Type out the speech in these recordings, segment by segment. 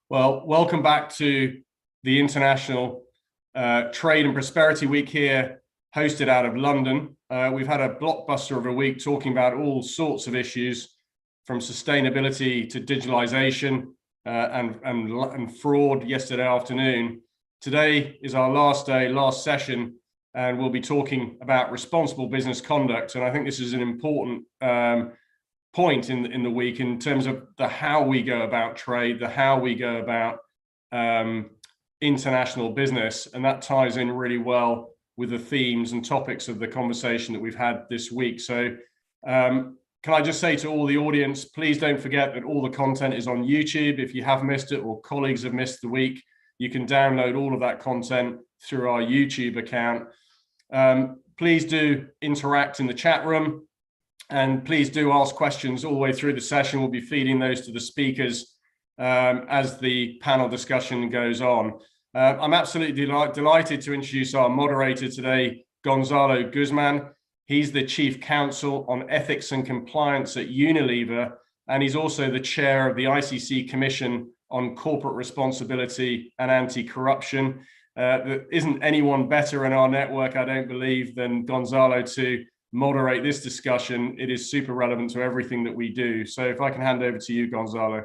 Well, welcome back to the International Trade and Prosperity Week here, hosted out of London. We've had a blockbuster of a week talking about all sorts of issues, from sustainability to digitalization and fraud yesterday afternoon. Today is our last day, last session, and we'll be talking about responsible business conduct. And I think this is an important point in the week in terms of the how we go about trade, the how we go about international business, and that ties in really well with the themes and topics of the conversation that we've had this week. So can I just say to all the audience, please don't forget that all the content is on YouTube. If you have missed it or colleagues have missed the week, you can download all of that content through our YouTube account. Please do interact in the chat room. And please do ask questions all the way through the session. We'll be feeding those to the speakers as the panel discussion goes on. I'm absolutely delighted to introduce our moderator today, Gonzalo Guzman. He's the Chief Counsel on Ethics and Compliance at Unilever, and he's also the chair of the ICC Commission on Corporate Responsibility and Anti-Corruption. There isn't anyone better in our network, I don't believe, than Gonzalo to moderate this discussion. It is super relevant to everything that we do. So if I can hand over to you, Gonzalo.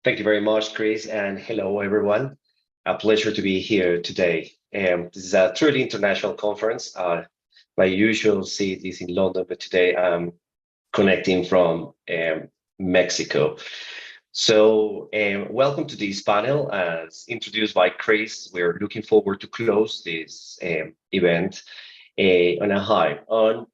Thank you very much, Chris, and hello, everyone. A pleasure to be here today. This is a truly international conference. My usual seat is in London, but today I'm connecting from Mexico. So welcome to this panel. As introduced by Chris, we're looking forward to close this event on a high on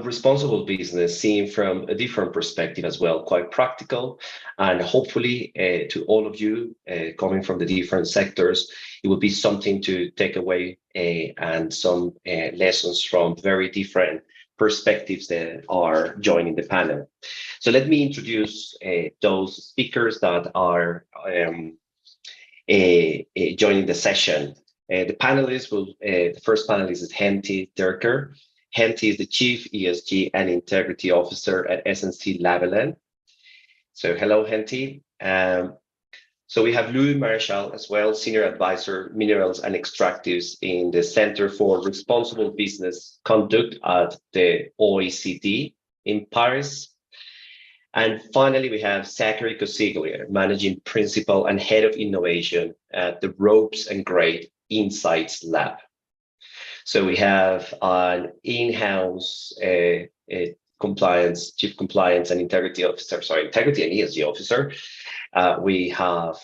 responsible business, seen from a different perspective as well, quite practical, and hopefully to all of you coming from the different sectors, it will be something to take away and some lessons from very different perspectives that are joining the panel. So let me introduce those speakers that are joining the session. The panelists will, the first panelist is Henty Derker. Henty is the Chief ESG and Integrity Officer at SNC-Lavalin. So hello, Henty. So we have Louis Marshall as well, Senior Advisor, Minerals and Extractives in the Center for Responsible Business Conduct at the OECD in Paris. And finally, we have Zachary Cosiglia, Managing Principal and Head of Innovation at the Ropes and Grade Insights Lab. So we have an in-house Chief Compliance and Integrity Officer, Integrity and ESG Officer. We have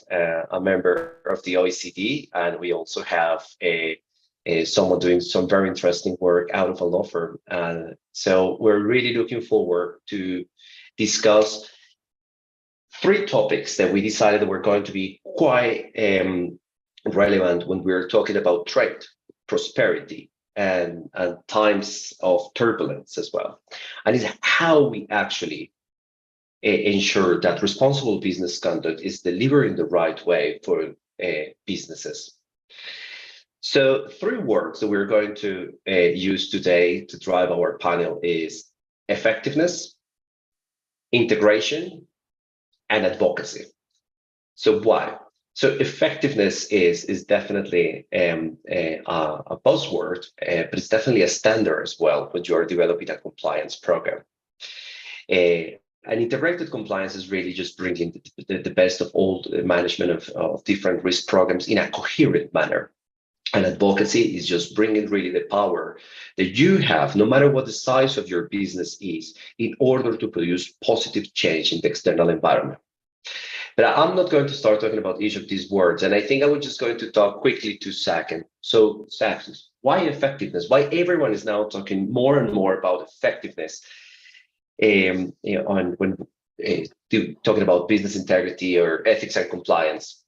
a member of the OECD, and we also have someone doing some very interesting work out of a law firm. So we're really looking forward to discuss three topics that we decided that were going to be quite relevant when we're talking about trade, prosperity, and times of turbulence as well. And it's how we actually ensure that responsible business conduct is delivered in the right way for businesses. So three words that we're going to use today to drive our panel is effectiveness, integration, and advocacy. So why? So effectiveness is definitely a buzzword, but it's definitely a standard as well when you are developing a compliance program. And integrated compliance is really just bringing the best of all the management of different risk programs in a coherent manner. And advocacy is just bringing really the power that you have, no matter what the size of your business is, in order to produce positive change in the external environment. But I'm not going to start talking about each of these words. And I think I was just going to talk quickly to Zach. So Zach, why effectiveness? Why everyone is now talking more and more about effectiveness when talking about business integrity or ethics and compliance?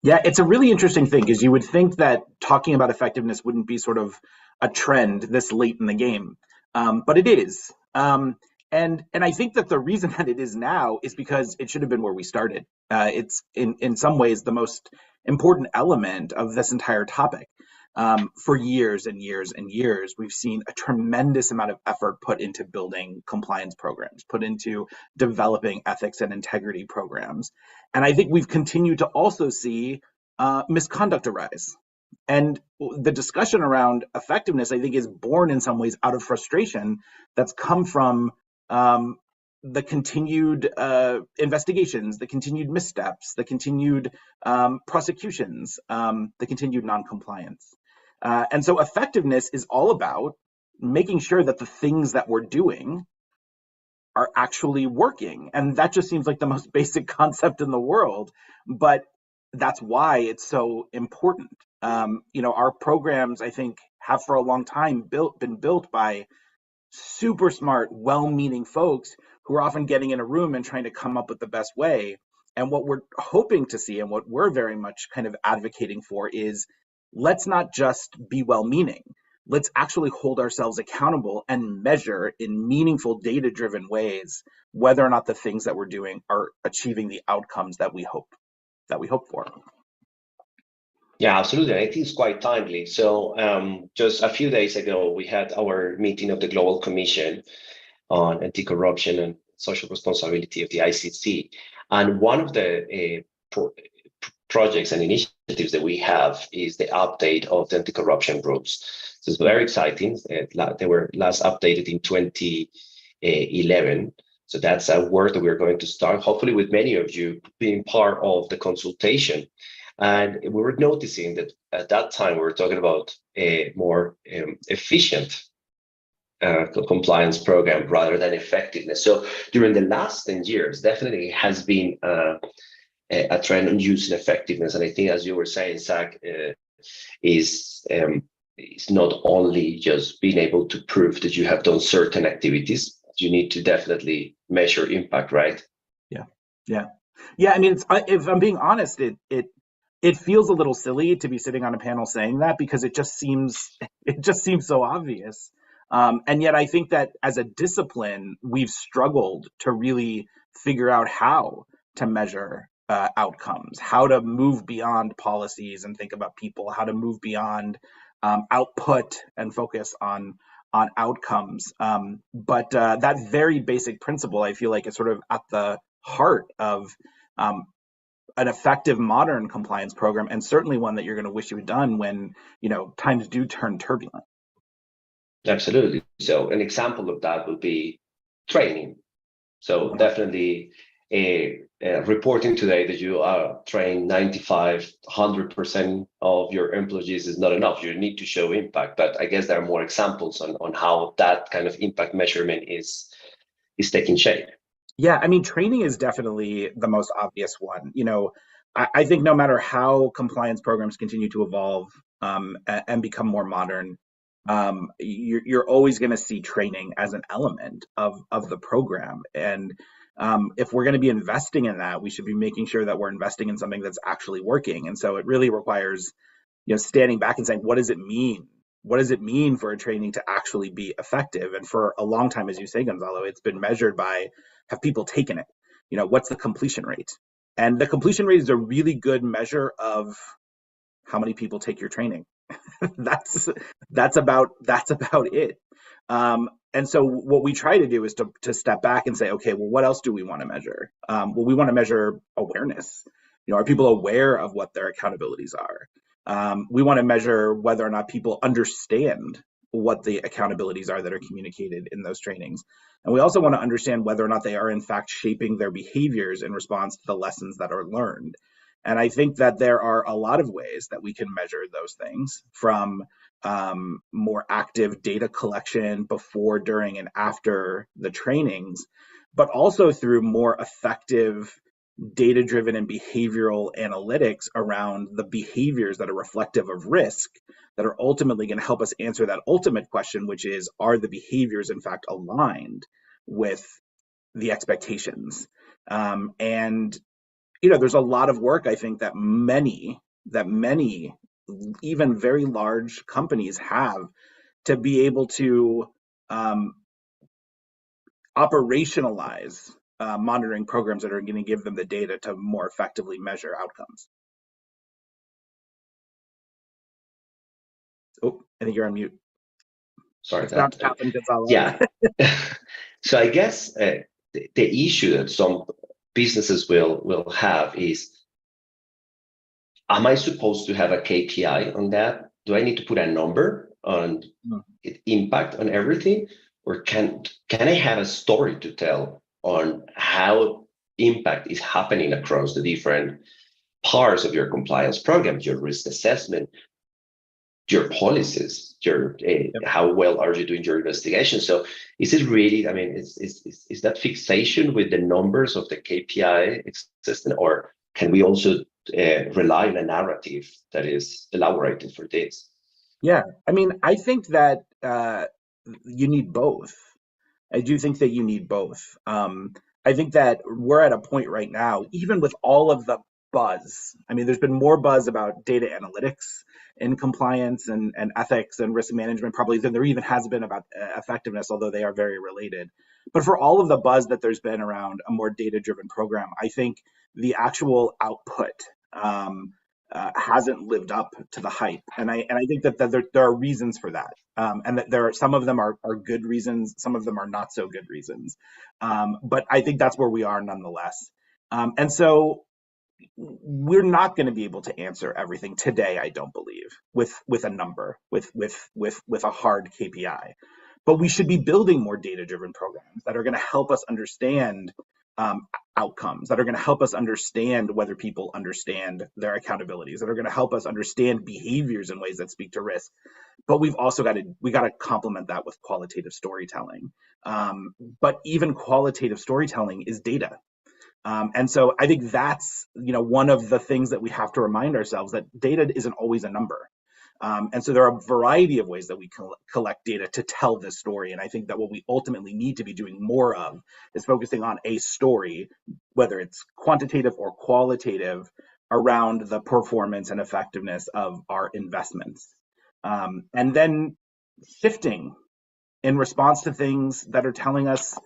Yeah, it's a really interesting thing, because you would think that talking about effectiveness wouldn't be sort of a trend this late in the game, but it is. And I think that the reason that it is now is because it should have been where we started. It's in some ways the most important element of this entire topic. For years and years and years, we've seen a tremendous amount of effort put into building compliance programs, put into developing ethics and integrity programs. And I think we've continued to also see misconduct arise. And the discussion around effectiveness, I think, is born in some ways out of frustration that's come from the continued investigations, the continued missteps, the continued prosecutions, the continued noncompliance. And so effectiveness is all about making sure that the things that we're doing are actually working. And that just seems like the most basic concept in the world, but that's why it's so important. Our programs, I think, have for a long time been built by super smart, well-meaning folks who are often getting in a room and trying to come up with the best way. And what we're hoping to see and what we're very much kind of advocating for is, let's not just be well-meaning. Let's actually hold ourselves accountable and measure in meaningful, data-driven ways whether or not the things that we're doing are achieving the outcomes that we hope for. Yeah, absolutely. I think it's quite timely. So just a few days ago, we had our meeting of the Global Commission on Anti-Corruption and Social Responsibility of the ICC. And one of the projects and initiatives that we have is the update of the anti-corruption rules. So it's very exciting. They were last updated in 2011. So that's a work that we're going to start, hopefully with many of you being part of the consultation. And we were noticing that at that time, we were talking about a more efficient compliance program rather than effectiveness. So during the last 10 years, definitely has been a trend on using effectiveness. And I think, as you were saying, Zach, is not only just being able to prove that you have done certain activities, you need to definitely measure impact, right? Yeah. I mean, if I'm being honest, it feels a little silly to be sitting on a panel saying that, because it just seems so obvious. And yet I think that as a discipline, we've struggled to really figure out how to measure outcomes, how to move beyond policies and think about people, how to move beyond output and focus on outcomes. But that very basic principle, I feel like, is sort of at the heart of an effective modern compliance program, and certainly one that you're going to wish you had done when times do turn turbulent. Absolutely. So an example of that would be training. So definitely reporting today that you are trained 95, 100% of your employees is not enough. You need to show impact. But I guess there are more examples on how that kind of impact measurement is taking shape. Yeah, I mean, training is definitely the most obvious one. I think no matter how compliance programs continue to evolve and become more modern, you're always going to see training as an element of the program. And if we're going to be investing in that, we should be making sure that we're investing in something that's actually working. And so it really requires, standing back and saying, what does it mean? What does it mean for a training to actually be effective? And for a long time, as you say, Gonzalo, it's been measured by, have people taken it? What's the completion rate? And the completion rate is a really good measure of how many people take your training. that's about it. And so what we try to do is to step back and say, okay, well, what else do we want to measure? Well, we want to measure awareness. Are people aware of what their accountabilities are? We want to measure whether or not people understand what the accountabilities are that are communicated in those trainings. And we also want to understand whether or not they are in fact shaping their behaviors in response to the lessons that are learned. And I think that there are a lot of ways that we can measure those things, from more active data collection before, during, and after the trainings, but also through more effective data-driven and behavioral analytics around the behaviors that are reflective of risk, that are ultimately going to help us answer that ultimate question, which is, are the behaviors in fact aligned with the expectations? And there's a lot of work, I think, that many, even very large companies have to be able to operationalize monitoring programs that are going to give them the data to more effectively measure outcomes. Oh, I think you're on mute. Sorry, It's bound to happen, Gonzalo. yeah. So I guess the issue that some businesses will have is, am I supposed to have a KPI on that? Do I need to put a number on impact on everything? Or can I have a story to tell on how impact is happening across the different parts of your compliance program, your risk assessment, your policies, your how well are you doing your investigation? So is it really, I mean, is that fixation with the numbers of the KPI existent, or can we also rely on a narrative that is elaborated for this? Yeah, I mean, I think that you need both. I do think that you need both. I think that we're at a point right now, even with all of the buzz. I mean, there's been more buzz about data analytics and compliance and ethics and risk management probably than there even has been about effectiveness, although they are very related. But for all of the buzz that there's been around a more data-driven program, I think the actual output hasn't lived up to the hype, and I think that there are reasons for that, and that there are some of them are good reasons, some of them are not so good reasons, but I think that's where we are nonetheless, and so we're not going to be able to answer everything today, I don't believe, with a number, with a hard KPI, but we should be building more data-driven programs that are going to help us understand outcomes, that are going to help us understand whether people understand their accountabilities, that are going to help us understand behaviors in ways that speak to risk. But we've also got to complement that with qualitative storytelling. But even qualitative storytelling is data. And so I think that's, one of the things that we have to remind ourselves, that data isn't always a number. And so there are a variety of ways that we collect data to tell this story. And I think that what we ultimately need to be doing more of is focusing on a story, whether it's quantitative or qualitative, around the performance and effectiveness of our investments. And then shifting in response to things that are telling us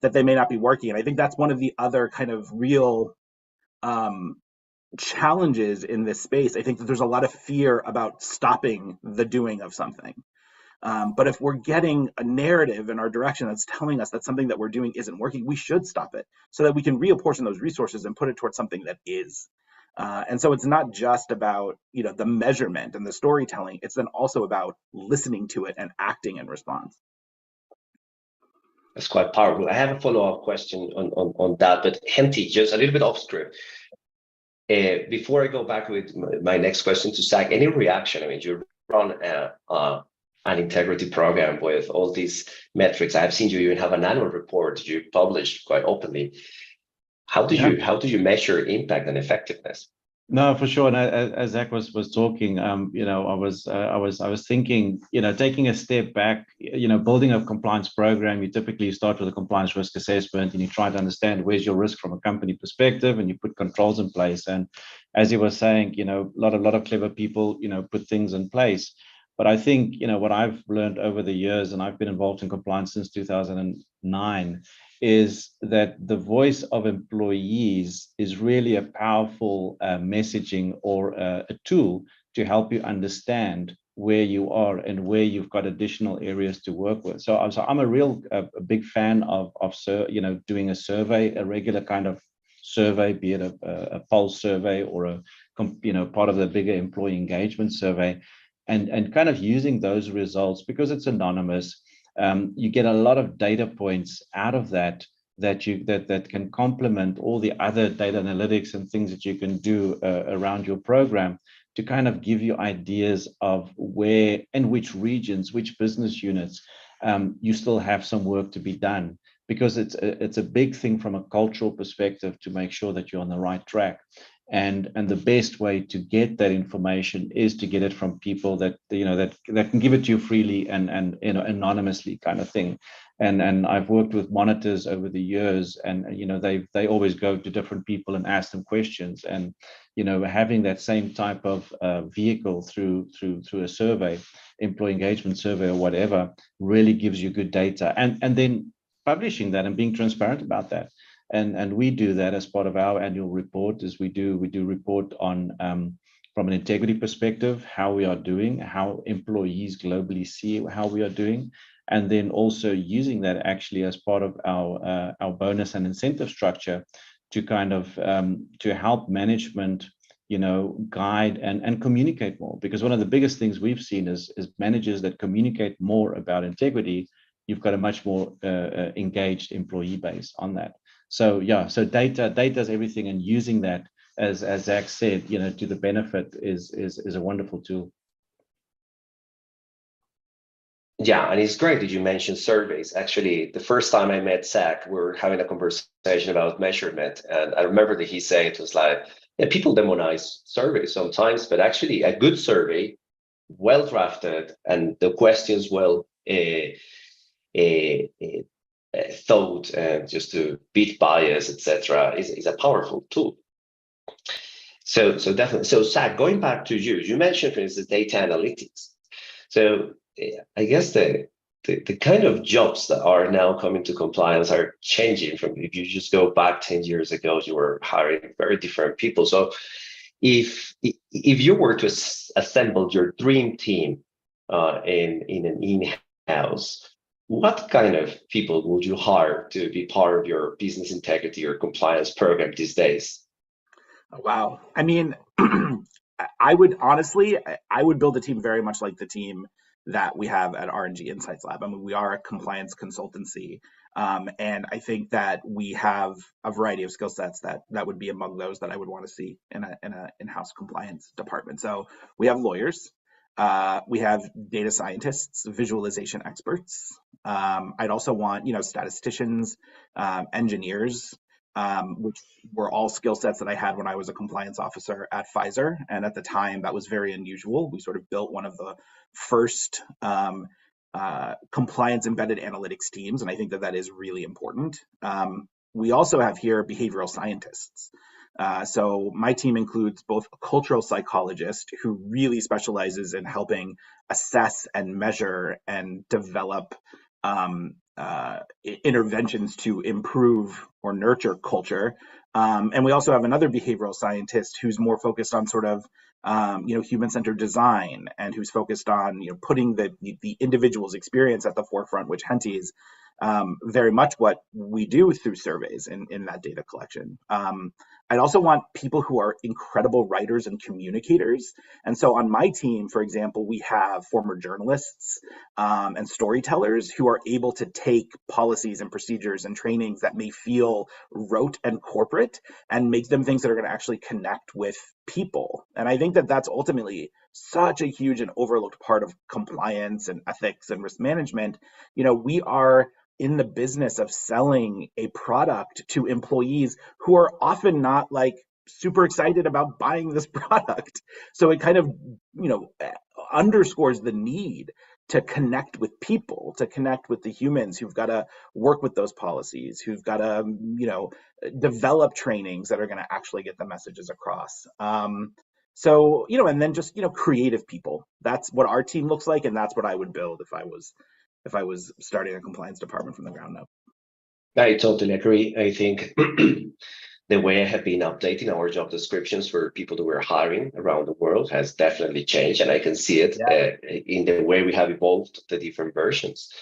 that they may not be working. And I think that's one of the other kind of real challenges in this space. I think that there's a lot of fear about stopping the doing of something. But if we're getting a narrative in our direction that's telling us that something that we're doing isn't working, we should stop it so that we can reapportion those resources and put it towards something that is. And so it's not just about, the measurement and the storytelling. It's then also about listening to it and acting in response. That's quite powerful. I have a follow-up question on that, but Henty, just a little bit off script. Before I go back with my next question to Zach, any reaction? I mean, you run an integrity program with all these metrics. I have seen you even have an annual report you publish quite openly. How do you measure impact and effectiveness? No, for sure. And as Zach was talking, I was thinking, taking a step back, building a compliance program, you typically start with a compliance risk assessment and you try to understand where's your risk from a company perspective, and you put controls in place. And as he was saying, a lot of clever people, put things in place. But I think, what I've learned over the years, and I've been involved in compliance since 2009, is that the voice of employees is really a powerful messaging or a tool to help you understand where you are and where you've got additional areas to work with. So I'm a big fan of doing a survey, a regular kind of survey, be it a pulse survey or a part of the bigger employee engagement survey, and kind of using those results, because it's anonymous. You get a lot of data points out of that can complement all the other data analytics and things that you can do around your program, to kind of give you ideas of where and which regions, which business units you still have some work to be done, because it's a big thing from a cultural perspective to make sure that you're on the right track. And the best way to get that information is to get it from people that that can give it to you freely and anonymously, kind of thing. And I've worked with monitors over the years, and they always go to different people and ask them questions, and having that same type of vehicle through a survey, employee engagement survey or whatever, really gives you good data, and then publishing that and being transparent about that. And we do that as part of our annual report. Is we do report on from an integrity perspective, how we are doing, how employees globally see how we are doing, and then also using that actually as part of our bonus and incentive structure to kind of to help management, guide and communicate more. Because one of the biggest things we've seen is managers that communicate more about integrity, you've got a much more engaged employee base on that. So yeah, so data is everything, and using that, as Zach said, to the benefit is a wonderful tool. Yeah, and it's great that you mentioned surveys. Actually, the first time I met Zach, we were having a conversation about measurement, and I remember that he said it was like, yeah, people demonize surveys sometimes, but actually a good survey, well drafted, and the questions well thought, and just to beat bias, etc., is a powerful tool. So definitely. So Zach, going back to you mentioned, for instance, data analytics. So I guess the kind of jobs that are now coming to compliance are changing. From, if you just go back 10 years ago, you were hiring very different people. So if you were to assemble your dream team in an in-house, what kind of people would you hire to be part of your business integrity or compliance program these days? Wow. I mean, I would honestly, I would build a team very much like the team that we have at R&G Insights Lab. I mean, we are a compliance consultancy, and I think that we have a variety of skill sets that would be among those that I would want to see in a in-house compliance department. So we have lawyers, we have data scientists, visualization experts. I'd also want, statisticians, engineers, which were all skill sets that I had when I was a compliance officer at Pfizer. And at the time, that was very unusual. We sort of built one of the first compliance embedded analytics teams, and I think that is really important. We also have here behavioral scientists. So my team includes both a cultural psychologist who really specializes in helping assess and measure and develop interventions to improve or nurture culture. And we also have another behavioral scientist who's more focused on sort of, human-centered design, and who's focused on, putting the individual's experience at the forefront, which Henty is very much what we do through surveys in that data collection. I'd also want people who are incredible writers and communicators. And so on my team, for example, we have former journalists and storytellers who are able to take policies and procedures and trainings that may feel rote and corporate and make them things that are going to actually connect with people. And I think that that's ultimately such a huge and overlooked part of compliance and ethics and risk management. We are in the business of selling a product to employees who are often not like super excited about buying this product. So it kind of, underscores the need to connect with people, to connect with the humans who've got to work with those policies, who've got to, develop trainings that are going to actually get the messages across. So, and then just, creative people. That's what our team looks like. And that's what I would build if I was starting a compliance department from the ground up. I totally agree. I think the way I have been updating our job descriptions for people that we're hiring around the world has definitely changed, and I can see it in the way we have evolved the different versions.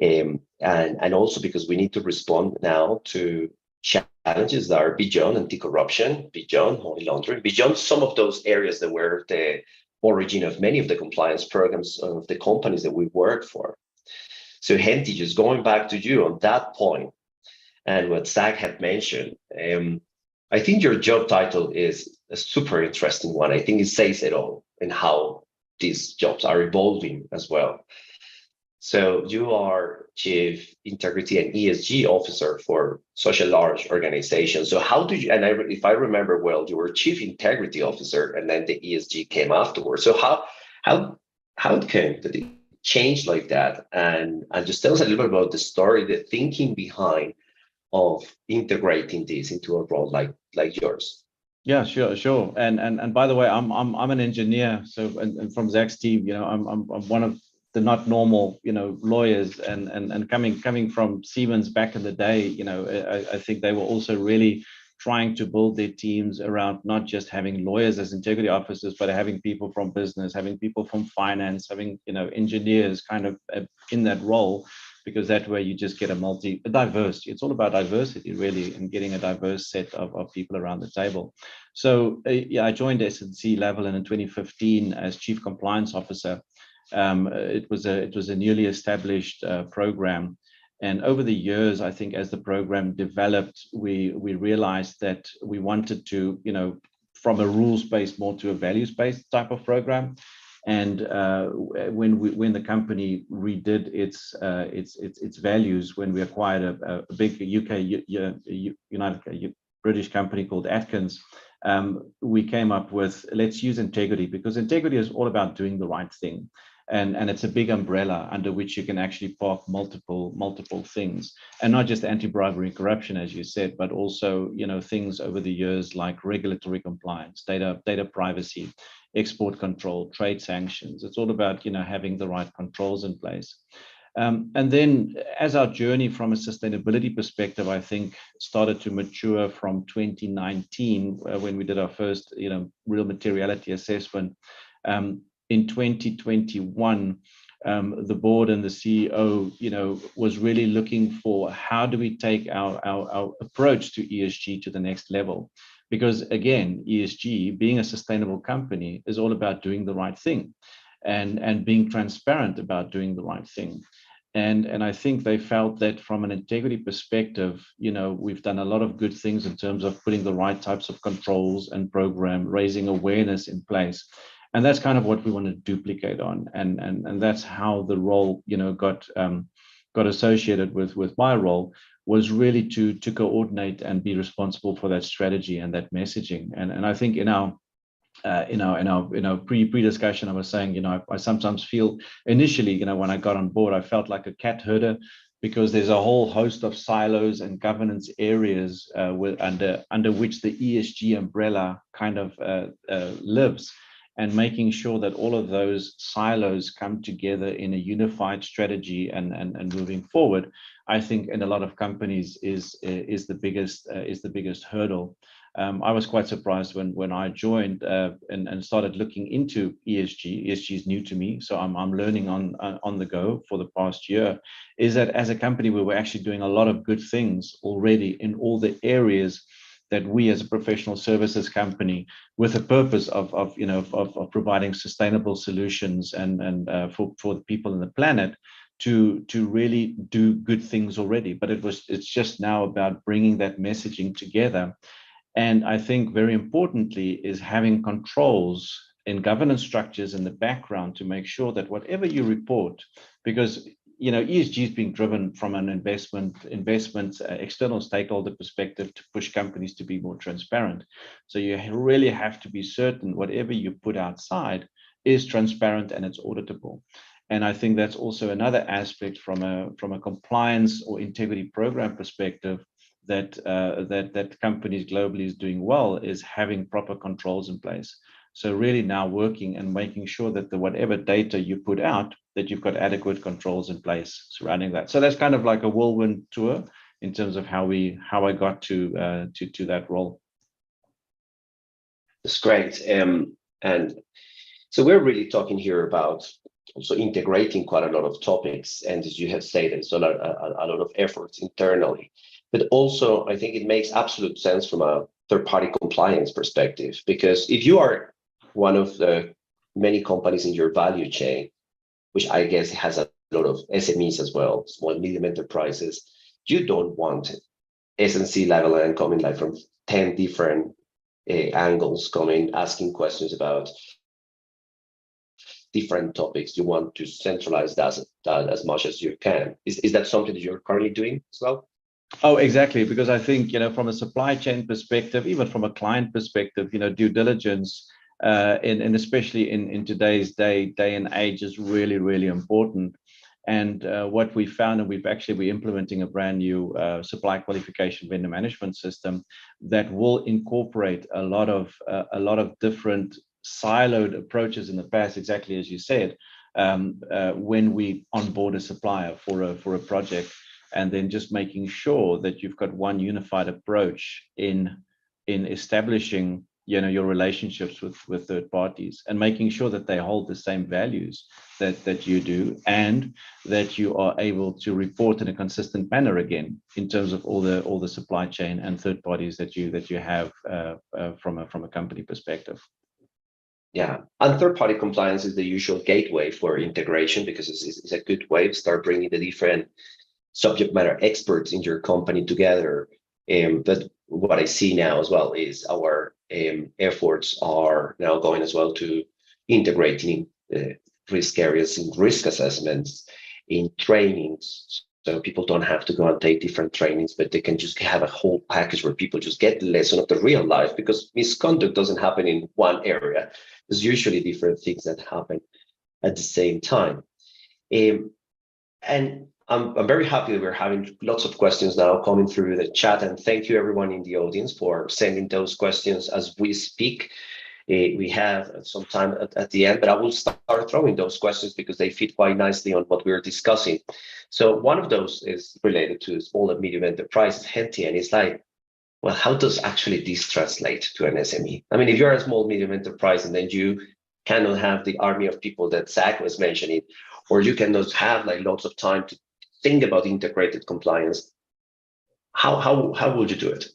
And also because we need to respond now to challenges that are beyond anti-corruption, beyond money laundering, beyond some of those areas that were the origin of many of the compliance programs of the companies that we work for. So Henty, just going back to you on that point, and what Zach had mentioned, I think your job title is a super interesting one. I think it says it all in how these jobs are evolving as well. So you are Chief Integrity and ESG Officer for such a large organization. So how did you, and if I remember well, you were Chief Integrity Officer, and then the ESG came afterwards. So how it came that it changed like that? And just tell us a little bit about the story, the thinking behind of integrating this into a role like yours. Yeah, sure. And by the way, I'm an engineer. So and from Zach's team, I'm one of the not normal, lawyers, and coming from Siemens back in the day, I think they were also really trying to build their teams around not just having lawyers as integrity officers, but having people from business, having people from finance, having engineers kind of in that role, because that way you just get a diverse. It's all about diversity, really, and getting a diverse set of people around the table. So yeah, I joined S&C Lavalin in 2015 as Chief Compliance Officer. It was a newly established program. And over the years, I think as the program developed, we realized that we wanted to, from a rules-based more to a values-based type of program. And when the company redid its values, when we acquired a big British company called Atkins, we came up with, let's use integrity, because integrity is all about doing the right thing. And it's a big umbrella under which you can actually park multiple things, and not just anti-bribery and corruption, as you said, but also things over the years like regulatory compliance, data privacy, export control, trade sanctions. It's all about having the right controls in place. And then as our journey from a sustainability perspective, I think, started to mature from 2019, when we did our first real materiality assessment. In 2021, the board and the CEO, was really looking for how do we take our approach to ESG to the next level? Because again, ESG, being a sustainable company, is all about doing the right thing and being transparent about doing the right thing. And I think they felt that from an integrity perspective, we've done a lot of good things in terms of putting the right types of controls and program, raising awareness in place. And that's kind of what we want to duplicate on, and that's how the role, got associated with my role, was really to coordinate and be responsible for that strategy and that messaging. And I think in our pre-discussion, I was saying, I sometimes feel initially, when I got on board, I felt like a cat herder, because there's a whole host of silos and governance areas under which the ESG umbrella kind of lives. And making sure that all of those silos come together in a unified strategy and moving forward, I think in a lot of companies is the biggest hurdle. I was quite surprised when I joined and started looking into ESG. ESG is new to me, so I'm learning on the go for the past year. Is that as a company we were actually doing a lot of good things already in all the areas that we as a professional services company, with a purpose of providing sustainable solutions and for the people and the planet, to really do good things already. But it's just now about bringing that messaging together. And I think very importantly is having controls in governance structures in the background to make sure that whatever you report, because ESG is being driven from an investment external stakeholder perspective to push companies to be more transparent. So you really have to be certain whatever you put outside is transparent and it's auditable. And I think that's also another aspect from a compliance or integrity program perspective that companies globally is doing well, is having proper controls in place. So really now working and making sure that whatever data you put out, that you've got adequate controls in place surrounding that. So that's kind of like a whirlwind tour in terms of how I got to that role. That's great. And so we're really talking here about also integrating quite a lot of topics. And as you have said, it's a lot of efforts internally. But also, I think it makes absolute sense from a third-party compliance perspective, because if you are one of the many companies in your value chain, which I guess has a lot of SMEs as well, small and medium enterprises, you don't want S&C Lavalin coming like from 10 different angles, coming asking questions about different topics. You want to centralize that as much as you can. Is that something that you're currently doing as well? Oh, exactly. Because I think, from a supply chain perspective, even from a client perspective, due diligence, and especially in today's day and age, is really, really important. And what we found, and we're implementing a brand new supply qualification vendor management system that will incorporate a lot of different siloed approaches in the past, exactly as you said, when we onboard a supplier for a project, and then just making sure that you've got one unified approach in in establishing, your relationships with third parties and making sure that they hold the same values that you do, and that you are able to report in a consistent manner again in terms of all the supply chain and third parties that you have from a company perspective. Yeah, and third-party compliance is the usual gateway for integration, because it's a good way to start bringing the different subject matter experts in your company together. But what I see now as well is our efforts are now going as well to integrating risk areas in risk assessments, in trainings. So people don't have to go and take different trainings, but they can just have a whole package where people just get the lesson of the real life, because misconduct doesn't happen in one area. There's usually different things that happen at the same time. And I'm very happy that we're having lots of questions now coming through the chat, and thank you everyone in the audience for sending those questions as we speak. We have some time at the end, but I will start throwing those questions because they fit quite nicely on what we're discussing. So one of those is related to small and medium enterprises, Henty, and it's like, well, how does actually this translate to an SME? I mean, if you're a small, medium enterprise and then you cannot have the army of people that Zach was mentioning, or you cannot have like lots of time to think about integrated compliance, how would you do it?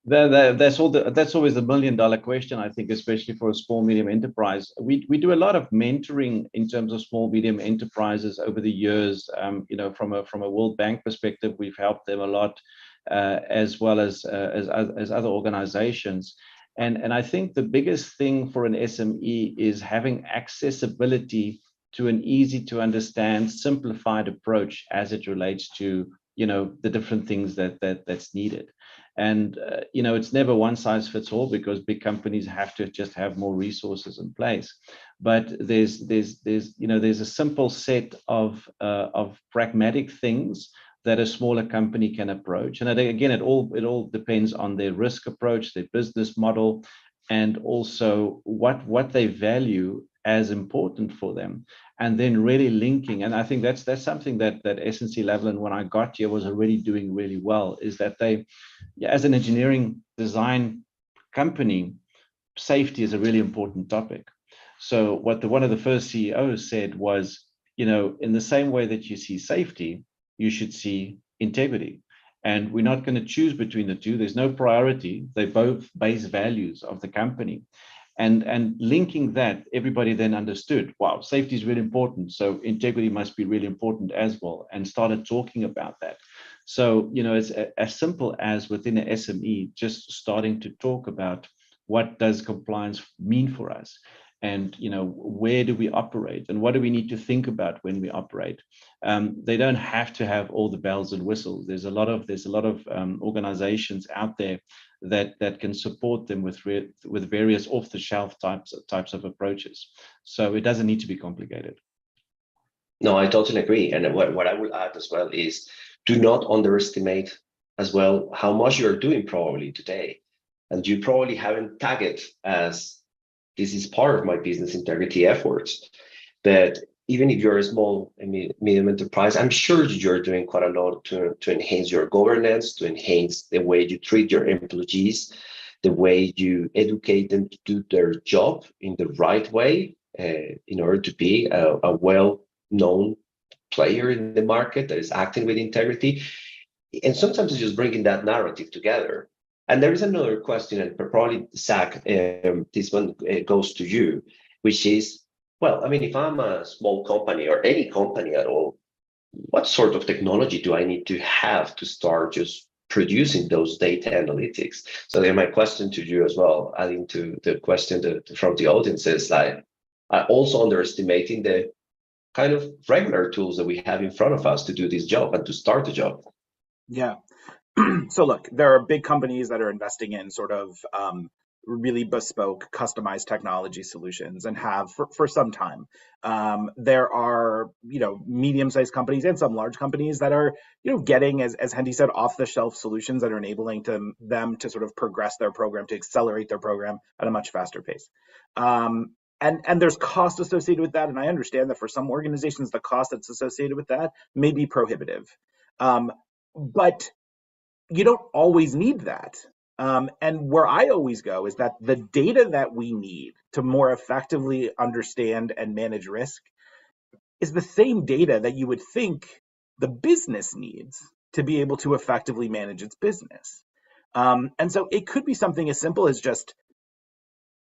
That's always the $1 million question, I think, especially for a small medium enterprise. We do a lot of mentoring in terms of small medium enterprises over the years. From a World Bank perspective, we've helped them a lot, as well as other organizations. And I think the biggest thing for an SME is having accessibility to an easy to understand, simplified approach as it relates to the different things that's needed. And it's never one size fits all, because big companies have to just have more resources in place. But there's a simple set of pragmatic things that a smaller company can approach. And again, it all depends on their risk approach, their business model, and also what they value as important for them, and then really linking. And I think that's something that SNC-Lavalin, when I got here, was already doing really well, is that they, as an engineering design company, safety is a really important topic. So what one of the first CEOs said was, in the same way that you see safety, you should see integrity. And we're not going to choose between the two. There's no priority. They're both base values of the company. And linking that, everybody then understood, wow, safety is really important. So integrity must be really important as well, and started talking about that. So, it's as simple as within an SME, just starting to talk about what does compliance mean for us? And, where do we operate, and what do we need to think about when we operate? They don't have to have all the bells and whistles. There's a lot of organizations out there that can support them with various off-the-shelf types of approaches. So it doesn't need to be complicated. No, I totally agree. And what I will add as well is, do not underestimate as well how much you're doing probably today. And you probably haven't tagged it as, this is part of my business integrity efforts. But even if you're a small and medium enterprise, I'm sure you're doing quite a lot to enhance your governance, to enhance the way you treat your employees, the way you educate them to do their job in the right way, in order to be a well-known player in the market that is acting with integrity. And sometimes it's just bringing that narrative together. And there is another question, and probably, Zach, this one goes to you, which is, well, I mean, if I'm a small company or any company at all, what sort of technology do I need to have to start just producing those data analytics? So then my question to you as well, adding to the question from the audience, is like, I also underestimating the kind of regular tools that we have in front of us to do this job and to start the job. Yeah. So look, there are big companies that are investing in sort of really bespoke, customized technology solutions, and have for some time. There are, medium-sized companies and some large companies that are, getting, as Henty said, off-the-shelf solutions that are enabling them to sort of progress their program, to accelerate their program at a much faster pace. And there's cost associated with that, and I understand that for some organizations, the cost that's associated with that may be prohibitive. But you don't always need that. And where I always go is that the data that we need to more effectively understand and manage risk is the same data that you would think the business needs to be able to effectively manage its business. And so it could be something as simple as just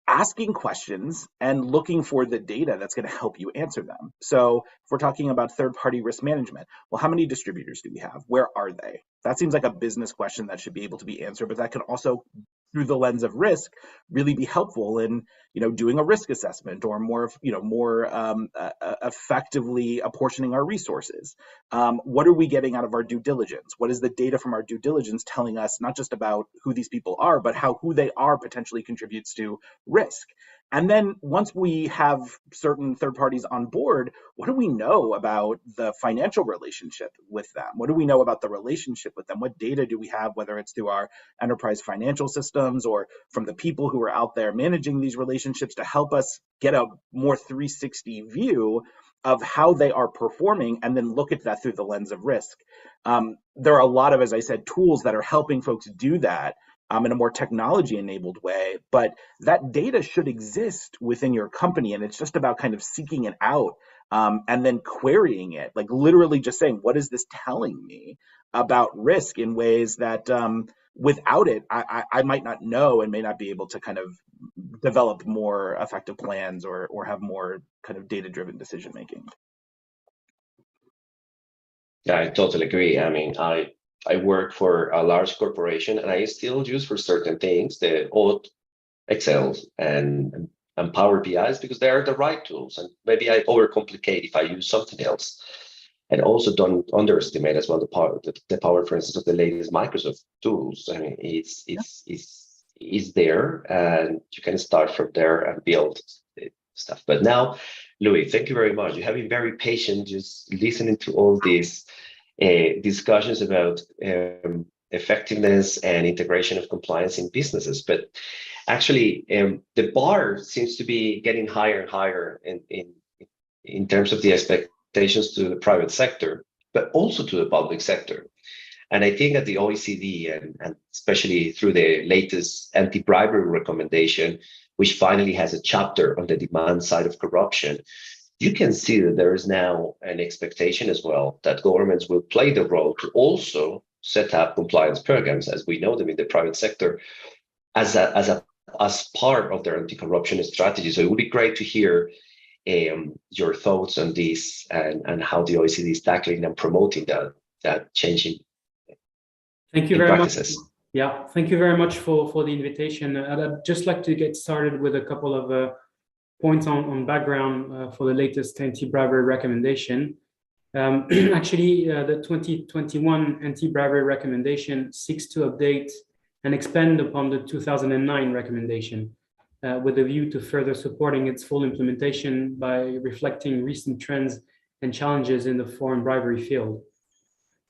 asking questions and looking for the data that's going to help you answer them. So if we're talking about third-party risk management, well, how many distributors do we have? Where are they? That seems like a business question that should be able to be answered, but that can also, through the lens of risk, really be helpful in, doing a risk assessment or more effectively apportioning our resources. What are we getting out of our due diligence? What is the data from our due diligence telling us not just about who these people are, but how who they are potentially contributes to risk? And then once we have certain third parties on board, what do we know about the financial relationship with them? What do we know about the relationship with them? What data do we have, whether it's through our enterprise financial systems or from the people who are out there managing these relationships, to help us get a more 360 view of how they are performing and then look at that through the lens of risk. There are a lot of, as I said, tools that are helping folks do that in a more technology-enabled way, but that data should exist within your company, and it's just about kind of seeking it out and then querying it, like literally just saying, what is this telling me about risk in ways that without it, I might not know and may not be able to kind of develop more effective plans or have more kind of data-driven decision-making. Yeah, I totally agree. I mean, I work for a large corporation, and I still use for certain things the old Excel and Power BIs because they are the right tools. And maybe I overcomplicate if I use something else. And also don't underestimate as well the power, for instance, of the latest Microsoft tools. I mean, it's there, and you can start from there and build stuff. But now, Louis, thank you very much. You have been very patient, just listening to all these discussions about effectiveness and integration of compliance in businesses. But actually, the bar seems to be getting higher and higher in terms of the expectations to the private sector, but also to the public sector. And I think that the OECD, and especially through the latest anti-bribery recommendation, which finally has a chapter on the demand side of corruption, you can see that there is now an expectation as well that governments will play the role to also set up compliance programs, as we know them in the private sector, as part of their anti-corruption strategy. So it would be great to hear your thoughts on this and how the OECD is tackling and promoting that changing. Thank you very practices. much. Yeah, thank you very much for the invitation. I'd just like to get started with a couple of points on background for the latest anti-bribery recommendation. Actually, the 2021 anti-bribery recommendation seeks to update and expand upon the 2009 recommendation with a view to further supporting its full implementation by reflecting recent trends and challenges in the foreign bribery field.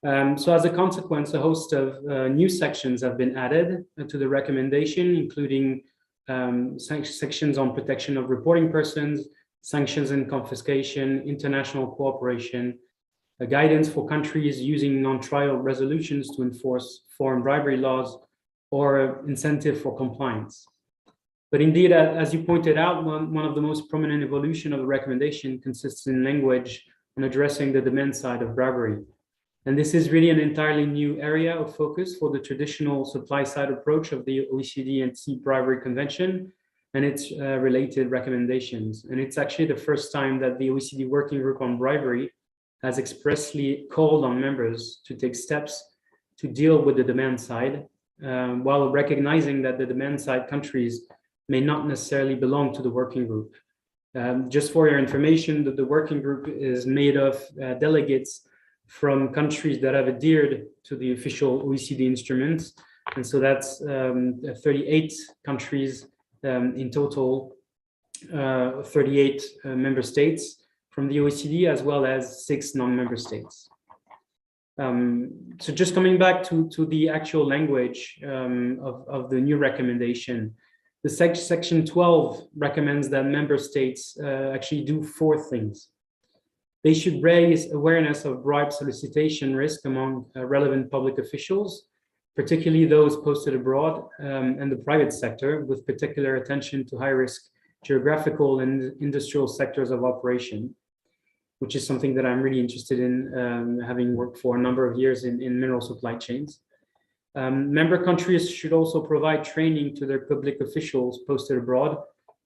So as a consequence, a host of new sections have been added to the recommendation, including sections on protection of reporting persons, sanctions and confiscation, international cooperation, a guidance for countries using non-trial resolutions to enforce foreign bribery laws, or incentive for compliance. But indeed, as you pointed out, one of the most prominent evolution of the recommendation consists in language on addressing the demand side of bribery. And this is really an entirely new area of focus for the traditional supply side approach of the OECD Anti-Bribery Convention and its related recommendations. And it's actually the first time that the OECD Working Group on Bribery has expressly called on members to take steps to deal with the demand side, while recognizing that the demand side countries may not necessarily belong to the working group. Just for your information, that the working group is made of delegates from countries that have adhered to the official OECD instruments. And so that's 38 countries in total, 38 member states from the OECD, as well as 6 non-member states. So just coming back to the actual language of the new recommendation, the section 12 recommends that member states actually do 4 things. They should raise awareness of bribe solicitation risk among relevant public officials. particularly those posted abroad and the private sector, with particular attention to high-risk geographical and industrial sectors of operation, which is something that I'm really interested in, having worked for a number of years in mineral supply chains. Member countries should also provide training to their public officials posted abroad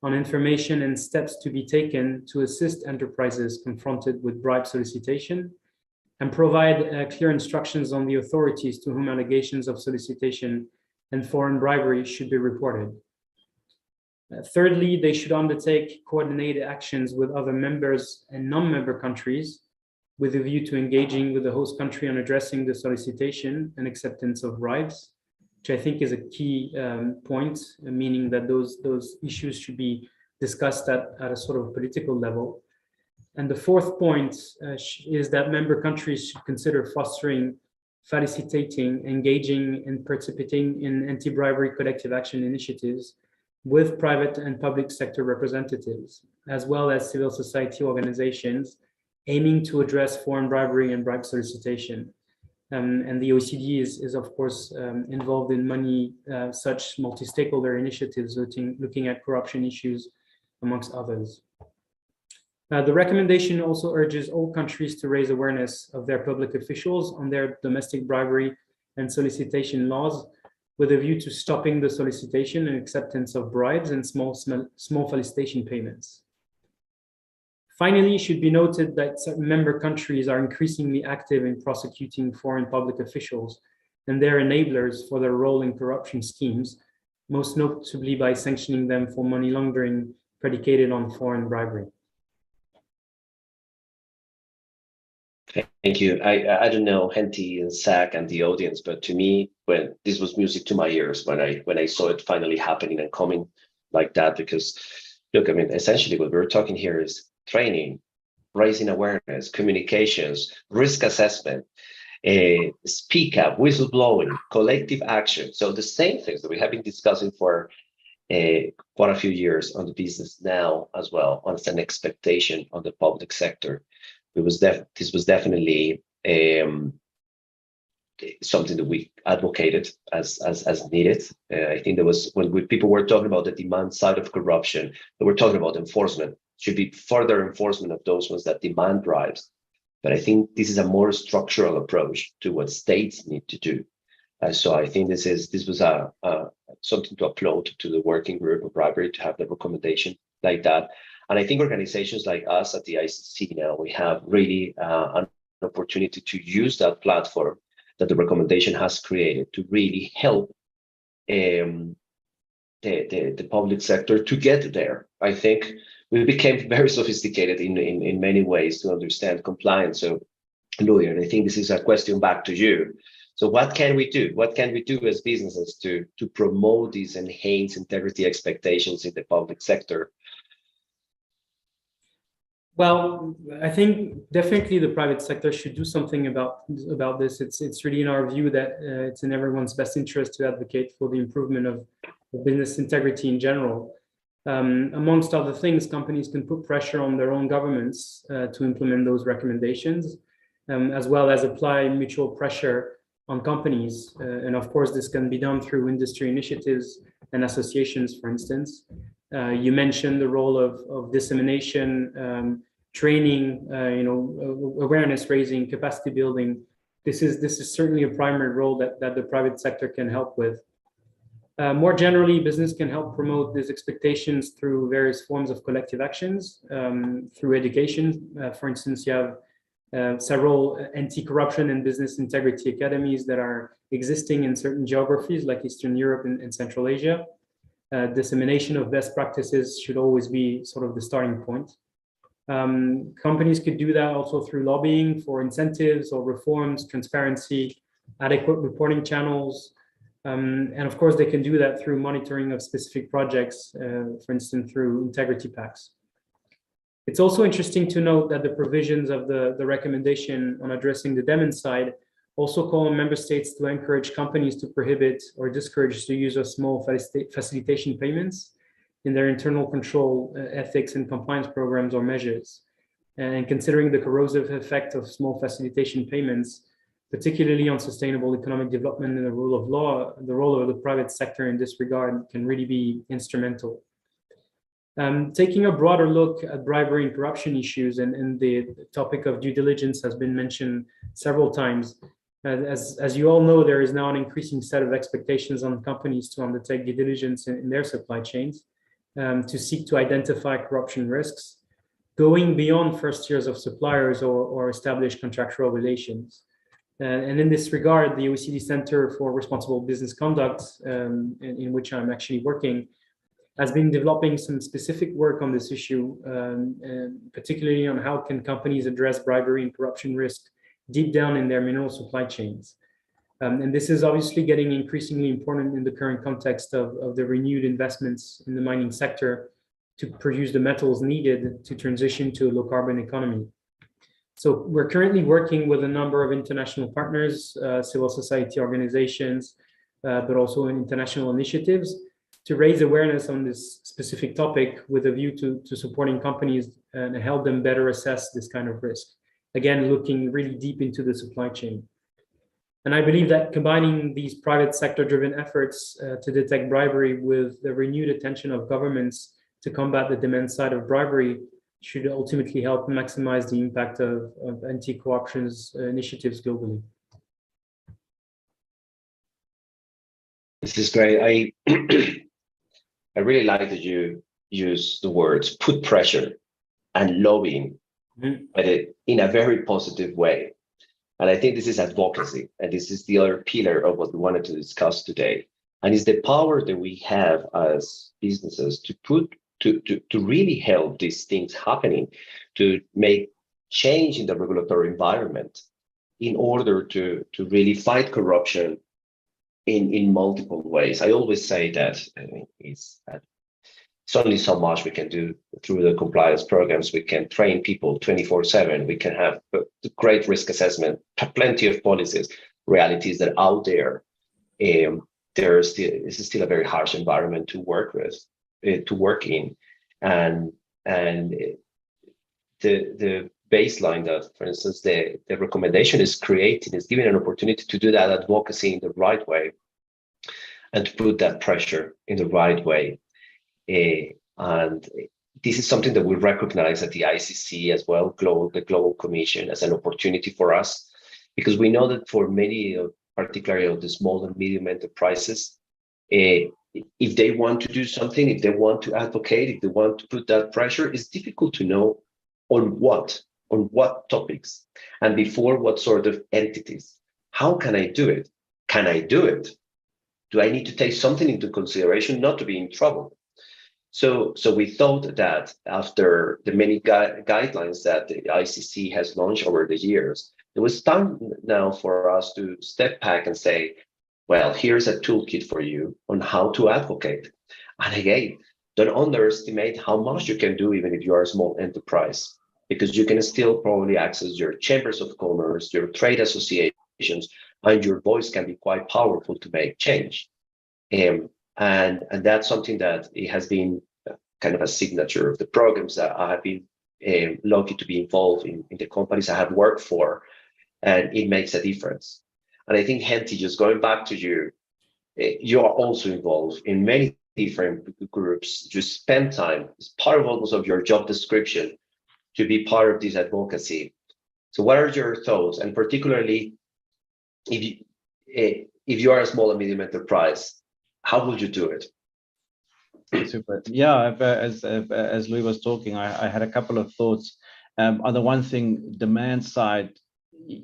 on information and steps to be taken to assist enterprises confronted with bribe solicitation, and provide clear instructions on the authorities to whom allegations of solicitation and foreign bribery should be reported. Thirdly, they should undertake coordinated actions with other members and non-member countries with a view to engaging with the host country on addressing the solicitation and acceptance of bribes, which I think is a key point, meaning that those issues should be discussed at a sort of political level. And the fourth point is that member countries should consider fostering, facilitating, engaging, and participating in anti-bribery collective action initiatives with private and public sector representatives, as well as civil society organizations aiming to address foreign bribery and bribe solicitation. And the OECD is of course involved in many such multi-stakeholder initiatives looking at corruption issues, amongst others. The recommendation also urges all countries to raise awareness of their public officials on their domestic bribery and solicitation laws, with a view to stopping the solicitation and acceptance of bribes and small felicitation payments. Finally, it should be noted that certain member countries are increasingly active in prosecuting foreign public officials and their enablers for their role in corruption schemes, most notably by sanctioning them for money laundering predicated on foreign bribery. Thank you. I don't know Henty and Zach and the audience, but to me, when this was music to my ears when I saw it finally happening and coming like that, because look, I mean, essentially what we're talking here is training, raising awareness, communications, risk assessment, speak up, whistleblowing, collective action. So the same things that we have been discussing for quite a few years on the business now as well, as an expectation on the public sector. This was definitely something that we advocated as needed. I think there was, when people were talking about the demand side of corruption, they were talking about enforcement. Should be further enforcement of those ones that demand bribes. But I think this is a more structural approach to what states need to do. So I think this was something to applaud to the working group of bribery to have the recommendation like that. And I think organizations like us at the ICC now, we have really an opportunity to use that platform that the recommendation has created to really help the public sector to get there. I think we became very sophisticated in many ways to understand compliance. So, Louis, and I think this is a question back to you. So what can we do? What can we do as businesses to promote these enhanced integrity expectations in the public sector? Well, I think definitely the private sector should do something about this. It's really in our view that it's in everyone's best interest to advocate for the improvement of business integrity in general. Amongst other things, companies can put pressure on their own governments to implement those recommendations, as well as apply mutual pressure on companies. And of course, this can be done through industry initiatives and associations, for instance. You mentioned the role of dissemination, training, awareness raising, capacity building. This is certainly a primary role that the private sector can help with. More generally, business can help promote these expectations through various forms of collective actions, through education. For instance, you have several anti-corruption and business integrity academies that are existing in certain geographies like Eastern Europe and Central Asia. Dissemination of best practices should always be sort of the starting point. Companies could do that also through lobbying for incentives or reforms, transparency, adequate reporting channels. And of course, they can do that through monitoring of specific projects, for instance, through integrity packs. It's also interesting to note that the provisions of the recommendation on addressing the demand side also call on member states to encourage companies to prohibit or discourage the use of small facilitation payments in their internal control, ethics and compliance programs or measures. And considering the corrosive effect of small facilitation payments, particularly on sustainable economic development and the rule of law. The role of the private sector in this regard can really be instrumental. Taking a broader look at bribery and corruption issues, and the topic of due diligence has been mentioned several times. As you all know, there is now an increasing set of expectations on companies to undertake due diligence in their supply chains, to seek to identify corruption risks, going beyond first years of suppliers or established contractual relations. And in this regard, the OECD Center for Responsible Business Conduct, in which I'm actually working, has been developing some specific work on this issue, particularly on how can companies address bribery and corruption risk deep down in their mineral supply chains. And this is obviously getting increasingly important in the current context of the renewed investments in the mining sector to produce the metals needed to transition to a low carbon economy. So we're currently working with a number of international partners, civil society organizations, but also in international initiatives to raise awareness on this specific topic with a view to supporting companies and help them better assess this kind of risk. Again, looking really deep into the supply chain. And I believe that combining these private sector driven efforts to detect bribery with the renewed attention of governments to combat the demand side of bribery should ultimately help maximize the impact of anti-corruption initiatives globally. This is great. I really like that you use the words put pressure and lobbying, but in a very positive way. And I think this is advocacy, and this is the other pillar of what we wanted to discuss today. And it's the power that we have as businesses to really help these things happening, to make change in the regulatory environment in order to really fight corruption in multiple ways. I always say that it's only so much we can do through the compliance programs. We can train people 24/7. We can have great risk assessment, plenty of policies. Reality is that out there, this is still a very harsh environment to work with, to work in, and the baseline that, for instance, the recommendation is creating is giving an opportunity to do that advocacy in the right way and to put that pressure in the right way. And this is something that we recognize at the ICC as well, the Global Commission, as an opportunity for us, because we know that for many, particularly of the small and medium enterprises, if they want to do something, if they want to advocate, if they want to put that pressure, it's difficult to know on what topics, and before what sort of entities. How can I do it? Can I do it? Do I need to take something into consideration not to be in trouble? So we thought that after the many guidelines that the ICC has launched over the years, it was time now for us to step back and say, well, here's a toolkit for you on how to advocate. And again, don't underestimate how much you can do even if you are a small enterprise, because you can still probably access your chambers of commerce, your trade associations, and your voice can be quite powerful to make change. And that's something that it has been kind of a signature of the programs that I have been lucky to be involved in the companies I have worked for, and it makes a difference. And I think, Henty, just going back to you, you are also involved in many different groups. You spend time, it's part of almost of your job description, to be part of this advocacy. So what are your thoughts? And particularly, if you are a small and medium enterprise, how would you do it? Super. Yeah, as Louis was talking, I had a couple of thoughts. On the one thing, demand side,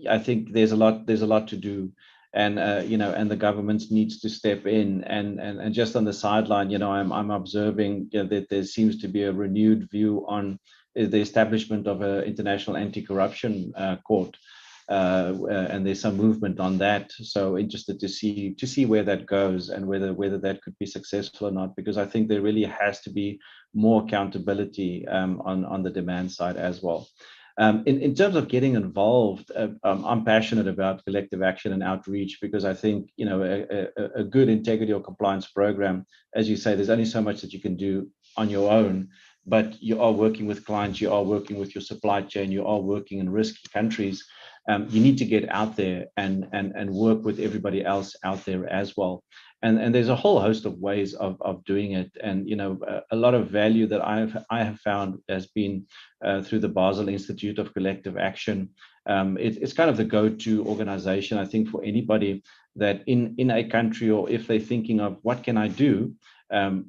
I think there's a lot to do, and and the government needs to step in. And just on the sideline, I'm observing that there seems to be a renewed view on the establishment of an international anti-corruption court. And there's some movement on that. So interested to see where that goes and whether that could be successful or not, because I think there really has to be more accountability on the demand side as well. In terms of getting involved, I'm passionate about collective action and outreach, because I think a good integrity or compliance program, as you say, there's only so much that you can do on your own. But you are working with clients, you are working with your supply chain, you are working in risky countries. you need to get out there and work with everybody else out there as well. And there's a whole host of ways of doing it. And, you know, a lot of value that I have found has been through the Basel Institute of Collective Action. It's kind of the go-to organization, I think, for anybody that in a country, or if they're thinking of what can I do,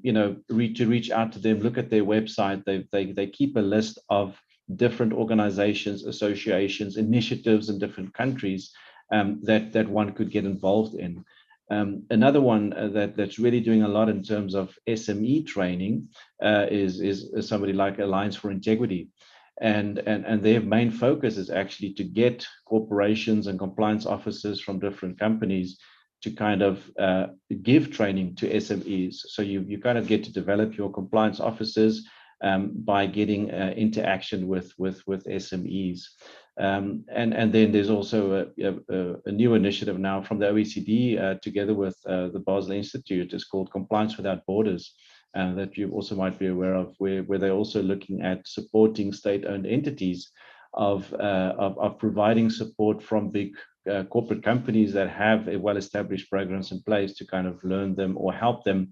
you know, reach out to them, look at their website. They keep a list of different organizations, associations, initiatives in different countries that one could get involved in. Another one that's really doing a lot in terms of SME training is somebody like Alliance for Integrity. And their main focus is actually to get corporations and compliance officers from different companies to kind of give training to SMEs. So you kind of get to develop your compliance officers by getting interaction with SMEs. And then there's also a new initiative now from the OECD together with the Basel Institute. It's called Compliance Without Borders, that you also might be aware of, where they're also looking at supporting state-owned entities of providing support from big corporate companies that have well-established programs in place to kind of learn them or help them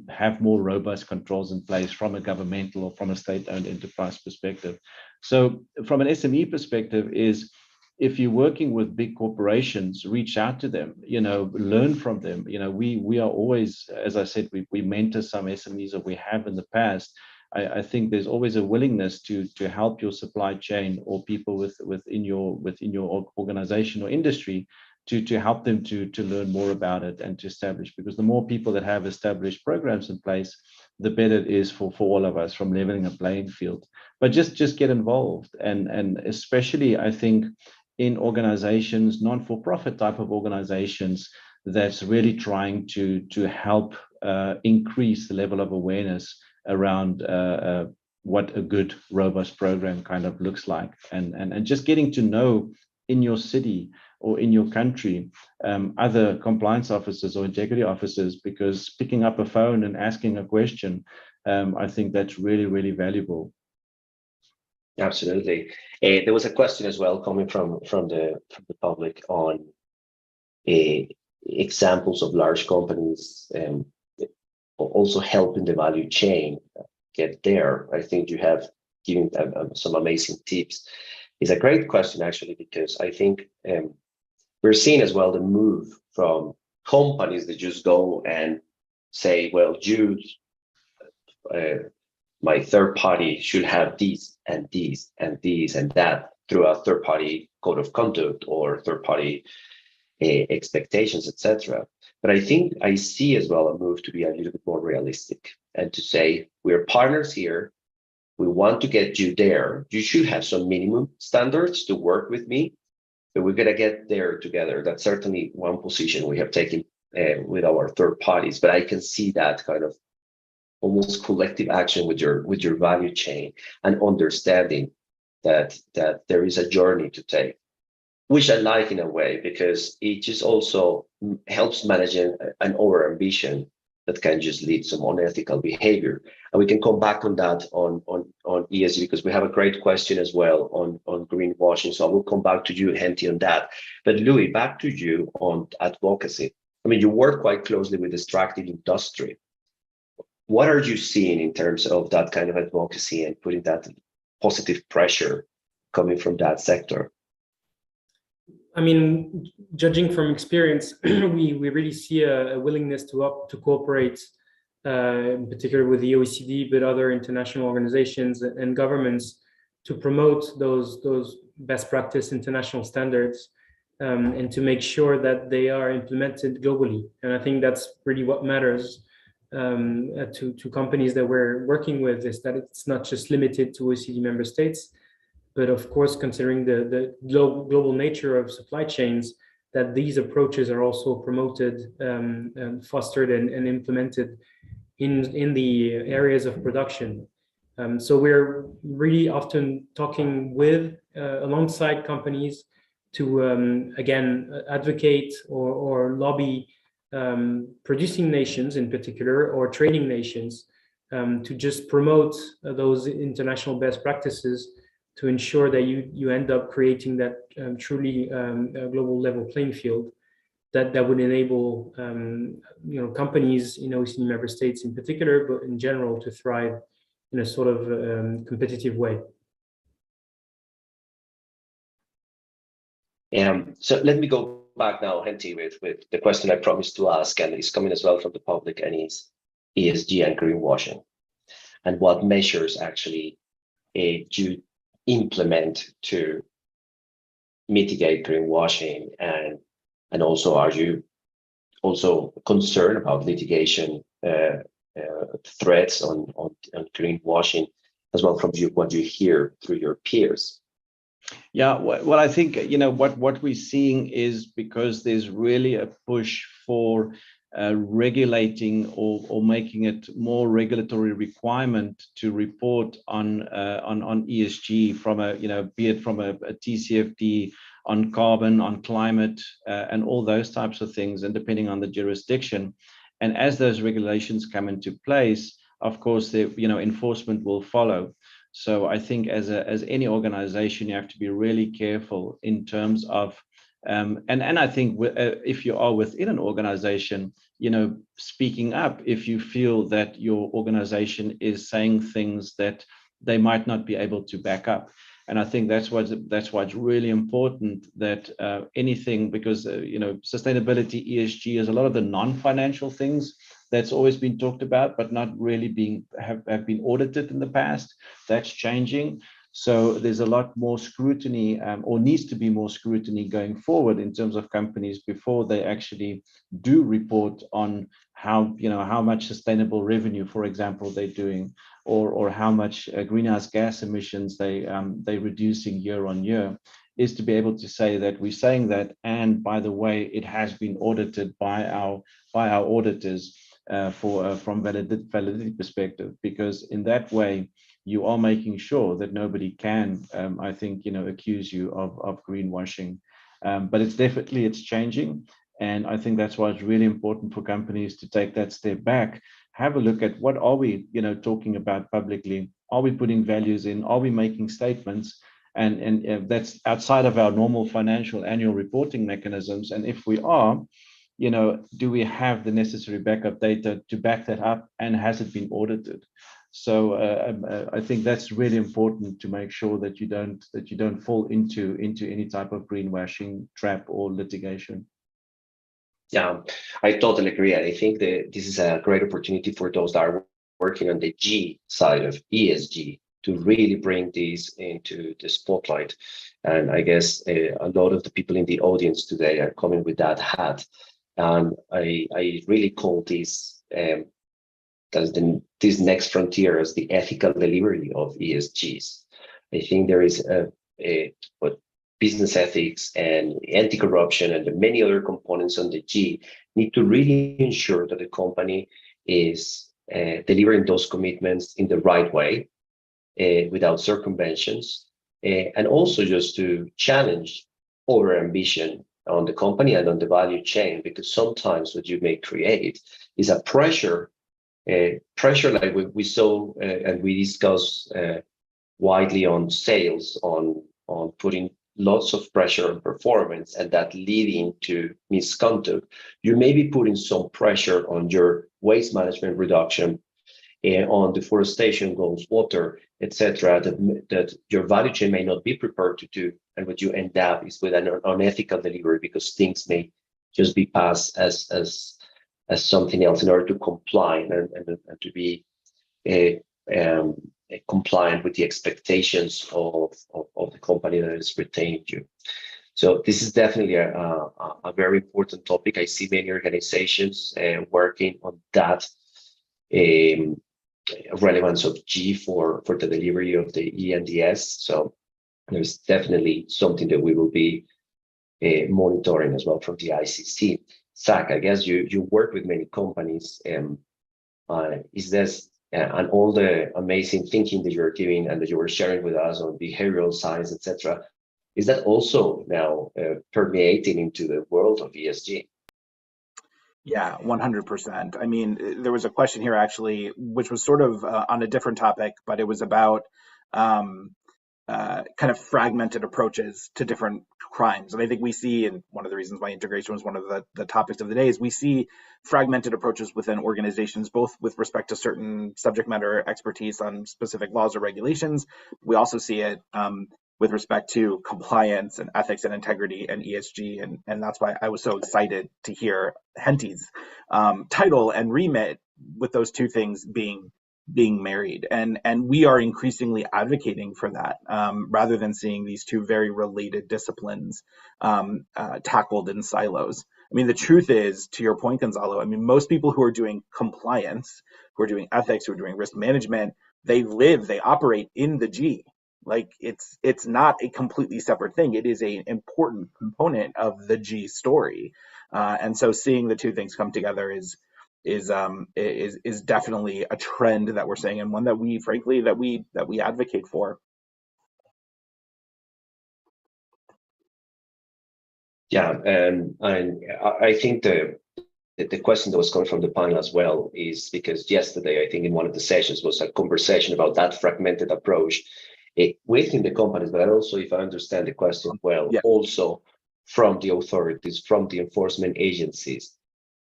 have more robust controls in place from a governmental or from a state-owned enterprise perspective. So from an SME perspective is, if you're working with big corporations, reach out to them, you know, learn from them. You know, we are always, as I said, we mentor some SMEs, or we have in the past. I think there's always a willingness to help your supply chain or people within your organization or industry to help them to learn more about it and to establish, because the more people that have established programs in place, the better it is for all of us, from leveling a playing field. But just get involved, and especially I think in organizations, non-for-profit type of organizations, that's really trying to help increase the level of awareness around what a good, robust program kind of looks like, and just getting to know in your city or in your country other compliance officers or integrity officers, because picking up a phone and asking a question, I think that's really, really valuable. Absolutely. There was a question as well coming from the public on examples of large companies also helping the value chain get there. I think you have given some amazing tips. It's a great question, actually, because I think we're seeing as well the move from companies that just go and say, well, my third party should have these and these and these and that through a third party code of conduct or third party expectations, etc. But I think I see as well a move to be a little bit more realistic and to say, we're partners here. We want to get you there. You should have some minimum standards to work with me, but we're going to get there together. That's certainly one position we have taken with our third parties. But I can see that kind of almost collective action with your value chain, and understanding that there is a journey to take, which I like in a way, because it just also helps managing an over ambition that can just lead some unethical behavior. And we can come back on that on ESG, because we have a great question as well on greenwashing. So I will come back to you, Henty, on that. But Louis, back to you on advocacy. I mean, you work quite closely with the extractive industry. What are you seeing in terms of that kind of advocacy and putting that positive pressure coming from that sector? I mean, judging from experience, we really see a willingness to cooperate, in particular with the OECD, but other international organizations and governments, to promote those best practice international standards, and to make sure that they are implemented globally. And I think that's really what matters to companies that we're working with, is that it's not just limited to OECD member states, but of course, considering the global nature of supply chains, that these approaches are also promoted and fostered and implemented in the areas of production. So we're really often talking with alongside companies to again advocate or lobby producing nations in particular, or trading nations, to just promote those international best practices to ensure that you end up creating that truly global level playing field that would enable companies in OECD member states in particular, but in general, to thrive in a sort of competitive way. So let me go back now, Henty, with the question I promised to ask, and it's coming as well from the public, and it's ESG and greenwashing, and what measures actually you implement to mitigate greenwashing, and also are you also concerned about litigation threats on greenwashing as well from what you hear through your peers? Yeah, well, I think, what we're seeing is, because there's really a push for regulating or making it more regulatory requirement to report on ESG from be it from a TCFD, on carbon, on climate, and all those types of things, and depending on the jurisdiction. And as those regulations come into place, of course, the enforcement will follow. So I think as any organization, you have to be really careful in terms of, and I think if you are within an organization, speaking up if you feel that your organization is saying things that they might not be able to back up. And I think that's why it's really important that anything, because sustainability, ESG, is a lot of the non-financial things that's always been talked about, but not really have been audited in the past. That's changing. So there's a lot more scrutiny, or needs to be more scrutiny going forward in terms of companies before they actually do report on how much sustainable revenue, for example, they're doing, or how much greenhouse gas emissions they're reducing year on year, is to be able to say that we're saying that, and by the way, it has been audited by our auditors from validity perspective, because in that way you are making sure that nobody can, I think, accuse you of greenwashing. But it's changing. And I think that's why it's really important for companies to take that step back, have a look at what are we, talking about publicly. Are we putting values in? Are we making statements? And that's outside of our normal financial annual reporting mechanisms. And if we are, do we have the necessary backup data to back that up? And has it been audited? So I think that's really important to make sure that you don't fall into any type of greenwashing trap or litigation. Yeah, I totally agree. And I think that this is a great opportunity for those that are working on the G side of ESG to really bring this into the spotlight. And I guess a lot of the people in the audience today are coming with that hat. And I really call this this next frontier as the ethical delivery of ESGs. I think there is what business ethics and anti-corruption and the many other components on the G need to really ensure that the company is delivering those commitments in the right way, without circumventions, and also just to challenge over ambition on the company and on the value chain, because sometimes what you may create is a pressure like we saw and we discussed widely on sales, on putting lots of pressure on performance, and that leading to misconduct. You may be putting some pressure on your waste management reduction, on deforestation goals, water, etc., that your value chain may not be prepared to do. And what you end up is with an unethical delivery, because things may just be passed as something else in order to comply and to be compliant with the expectations of the company that is retaining you. So this is definitely a very important topic. I see many organizations working on that relevance of G for the delivery of the E and the S. So there's definitely something that we will be monitoring as well from the ICC. Zach, I guess you work with many companies. Is this and all the amazing thinking that you're giving and that you were sharing with us on behavioral science, etc., is that also now permeating into the world of ESG? Yeah, 100%. I mean, there was a question here actually, which was sort of on a different topic, but it was about kind of fragmented approaches to different crimes. And I think we see, and one of the reasons why integration was one of the topics of the day, is we see fragmented approaches within organizations, both with respect to certain subject matter expertise on specific laws or regulations. We also see it with respect to compliance and ethics and integrity and ESG. And that's why I was so excited to hear Henty's title and remit with those two things being married. And we are increasingly advocating for that, rather than seeing these two very related disciplines tackled in silos. I mean, the truth is, to your point, Gonzalo, I mean, most people who are doing compliance, who are doing ethics, who are doing risk management, they operate in the G. Like, it's not a completely separate thing. It is an important component of the G story. And so seeing the two things come together is definitely a trend that we're seeing, and one that we frankly that we advocate for. Yeah, and I think the question that was coming from the panel as well is because yesterday, I think in one of the sessions was a conversation about that fragmented approach within the companies, but also, if I understand the question well, yeah, also from the authorities, from the enforcement agencies.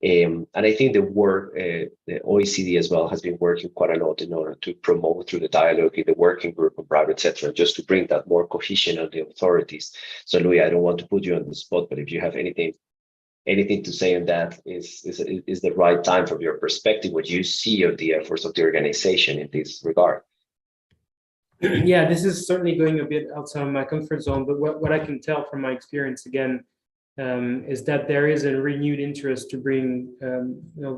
And I think the work, the OECD as well has been working quite a lot in order to promote through the dialogue in the working group of private sector, just to bring that more cohesion on the authorities. So Louis, I don't want to put you on the spot, but if you have anything to say on that, is the right time from your perspective, what you see of the efforts of the organization in this regard? Yeah, this is certainly going a bit outside of my comfort zone, but what I can tell from my experience, again, is that there is a renewed interest to bring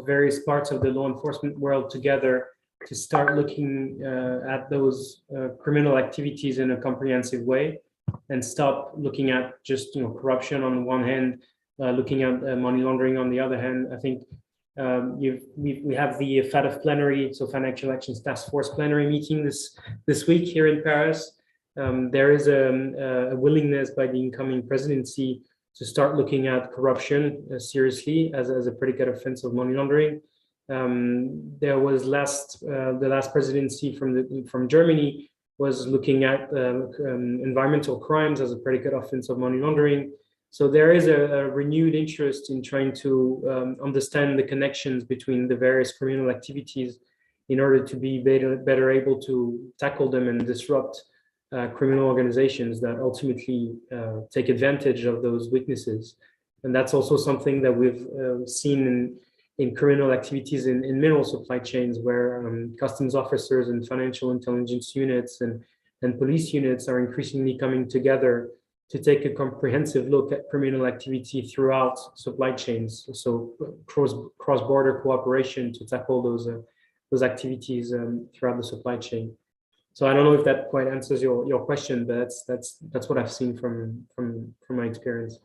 various parts of the law enforcement world together to start looking at those criminal activities in a comprehensive way, and stop looking at just corruption on one hand, looking at money laundering on the other hand. I think we have the FATF plenary, so Financial Actions Task Force plenary meeting this week here in Paris. There is a willingness by the incoming presidency to start looking at corruption seriously as a predicate offense of money laundering. There was the last presidency from Germany was looking at environmental crimes as a predicate offense of money laundering. So there is a renewed interest in trying to understand the connections between the various criminal activities in order to be better able to tackle them and disrupt criminal organizations that ultimately take advantage of those weaknesses. And that's also something that we've seen in criminal activities in mineral supply chains, where customs officers and financial intelligence units and police units are increasingly coming together to take a comprehensive look at criminal activity throughout supply chains. So cross-border cooperation to tackle those activities throughout the supply chain. So I don't know if that quite answers your question, but that's what I've seen from my experience.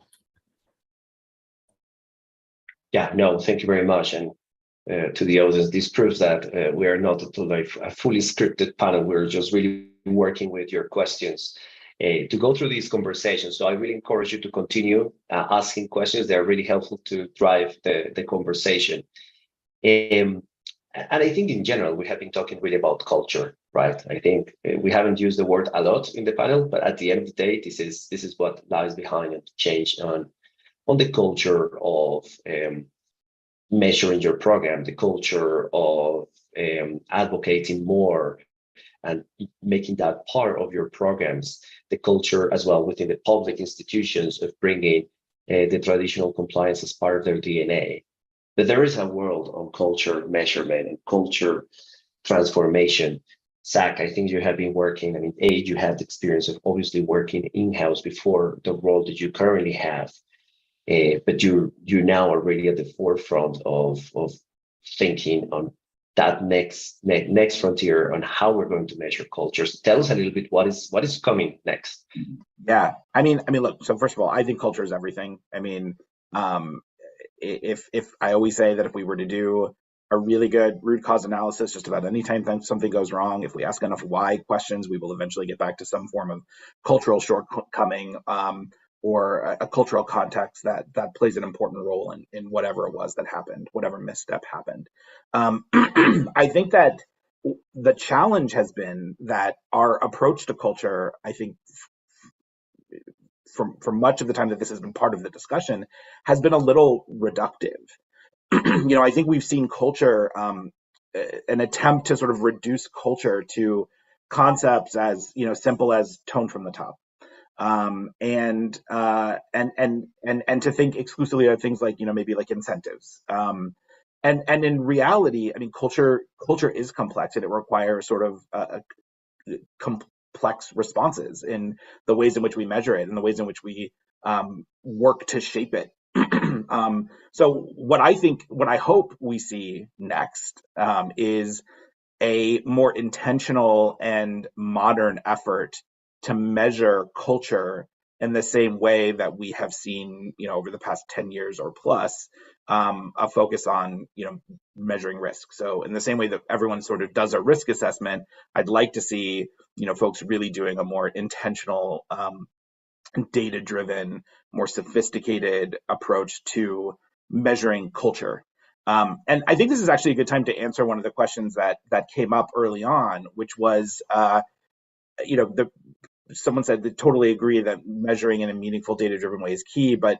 Yeah, no, thank you very much. And to the audience, this proves that we are not a fully scripted panel. We're just really working with your questions to go through these conversations. So I really encourage you to continue asking questions. They're really helpful to drive the conversation. And I think in general, we have been talking really about culture, right? I think we haven't used the word a lot in the panel, but at the end of the day, this is what lies behind and change on the culture of measuring your program, the culture of advocating more and making that part of your programs, the culture as well within the public institutions of bringing the traditional compliance as part of their DNA. But there is a world on culture measurement and culture transformation. Zach, I think you have been working, you have the experience of obviously working in-house before the role that you currently have, but you now are really at the forefront of thinking on that next frontier on how we're going to measure cultures. Tell us a little bit what is coming next. Yeah, I mean, look. So first of all, I think culture is everything. If I always say that if we were to do a really good root cause analysis just about any time something goes wrong, if we ask enough why questions, we will eventually get back to some form of cultural shortcoming or a cultural context that plays an important role in whatever it was that happened, whatever misstep happened. I think that the challenge has been that our approach to culture, I think, for much of the time that this has been part of the discussion, has been a little reductive. I think we've seen culture, an attempt to sort of reduce culture to concepts as simple as tone from the top, and to think exclusively of things like maybe like incentives. And in reality, I mean, culture is complex, and it requires sort of complex responses in the ways in which we measure it and the ways in which we work to shape it. So what I hope we see next is a more intentional and modern effort to measure culture in the same way that we have seen, over the past 10 years or plus, a focus on, measuring risk. So in the same way that everyone sort of does a risk assessment, I'd like to see, folks really doing a more intentional, data-driven, more sophisticated approach to measuring culture. And I think this is actually a good time to answer one of the questions that came up early on, which was, someone said they totally agree that measuring in a meaningful data-driven way is key, but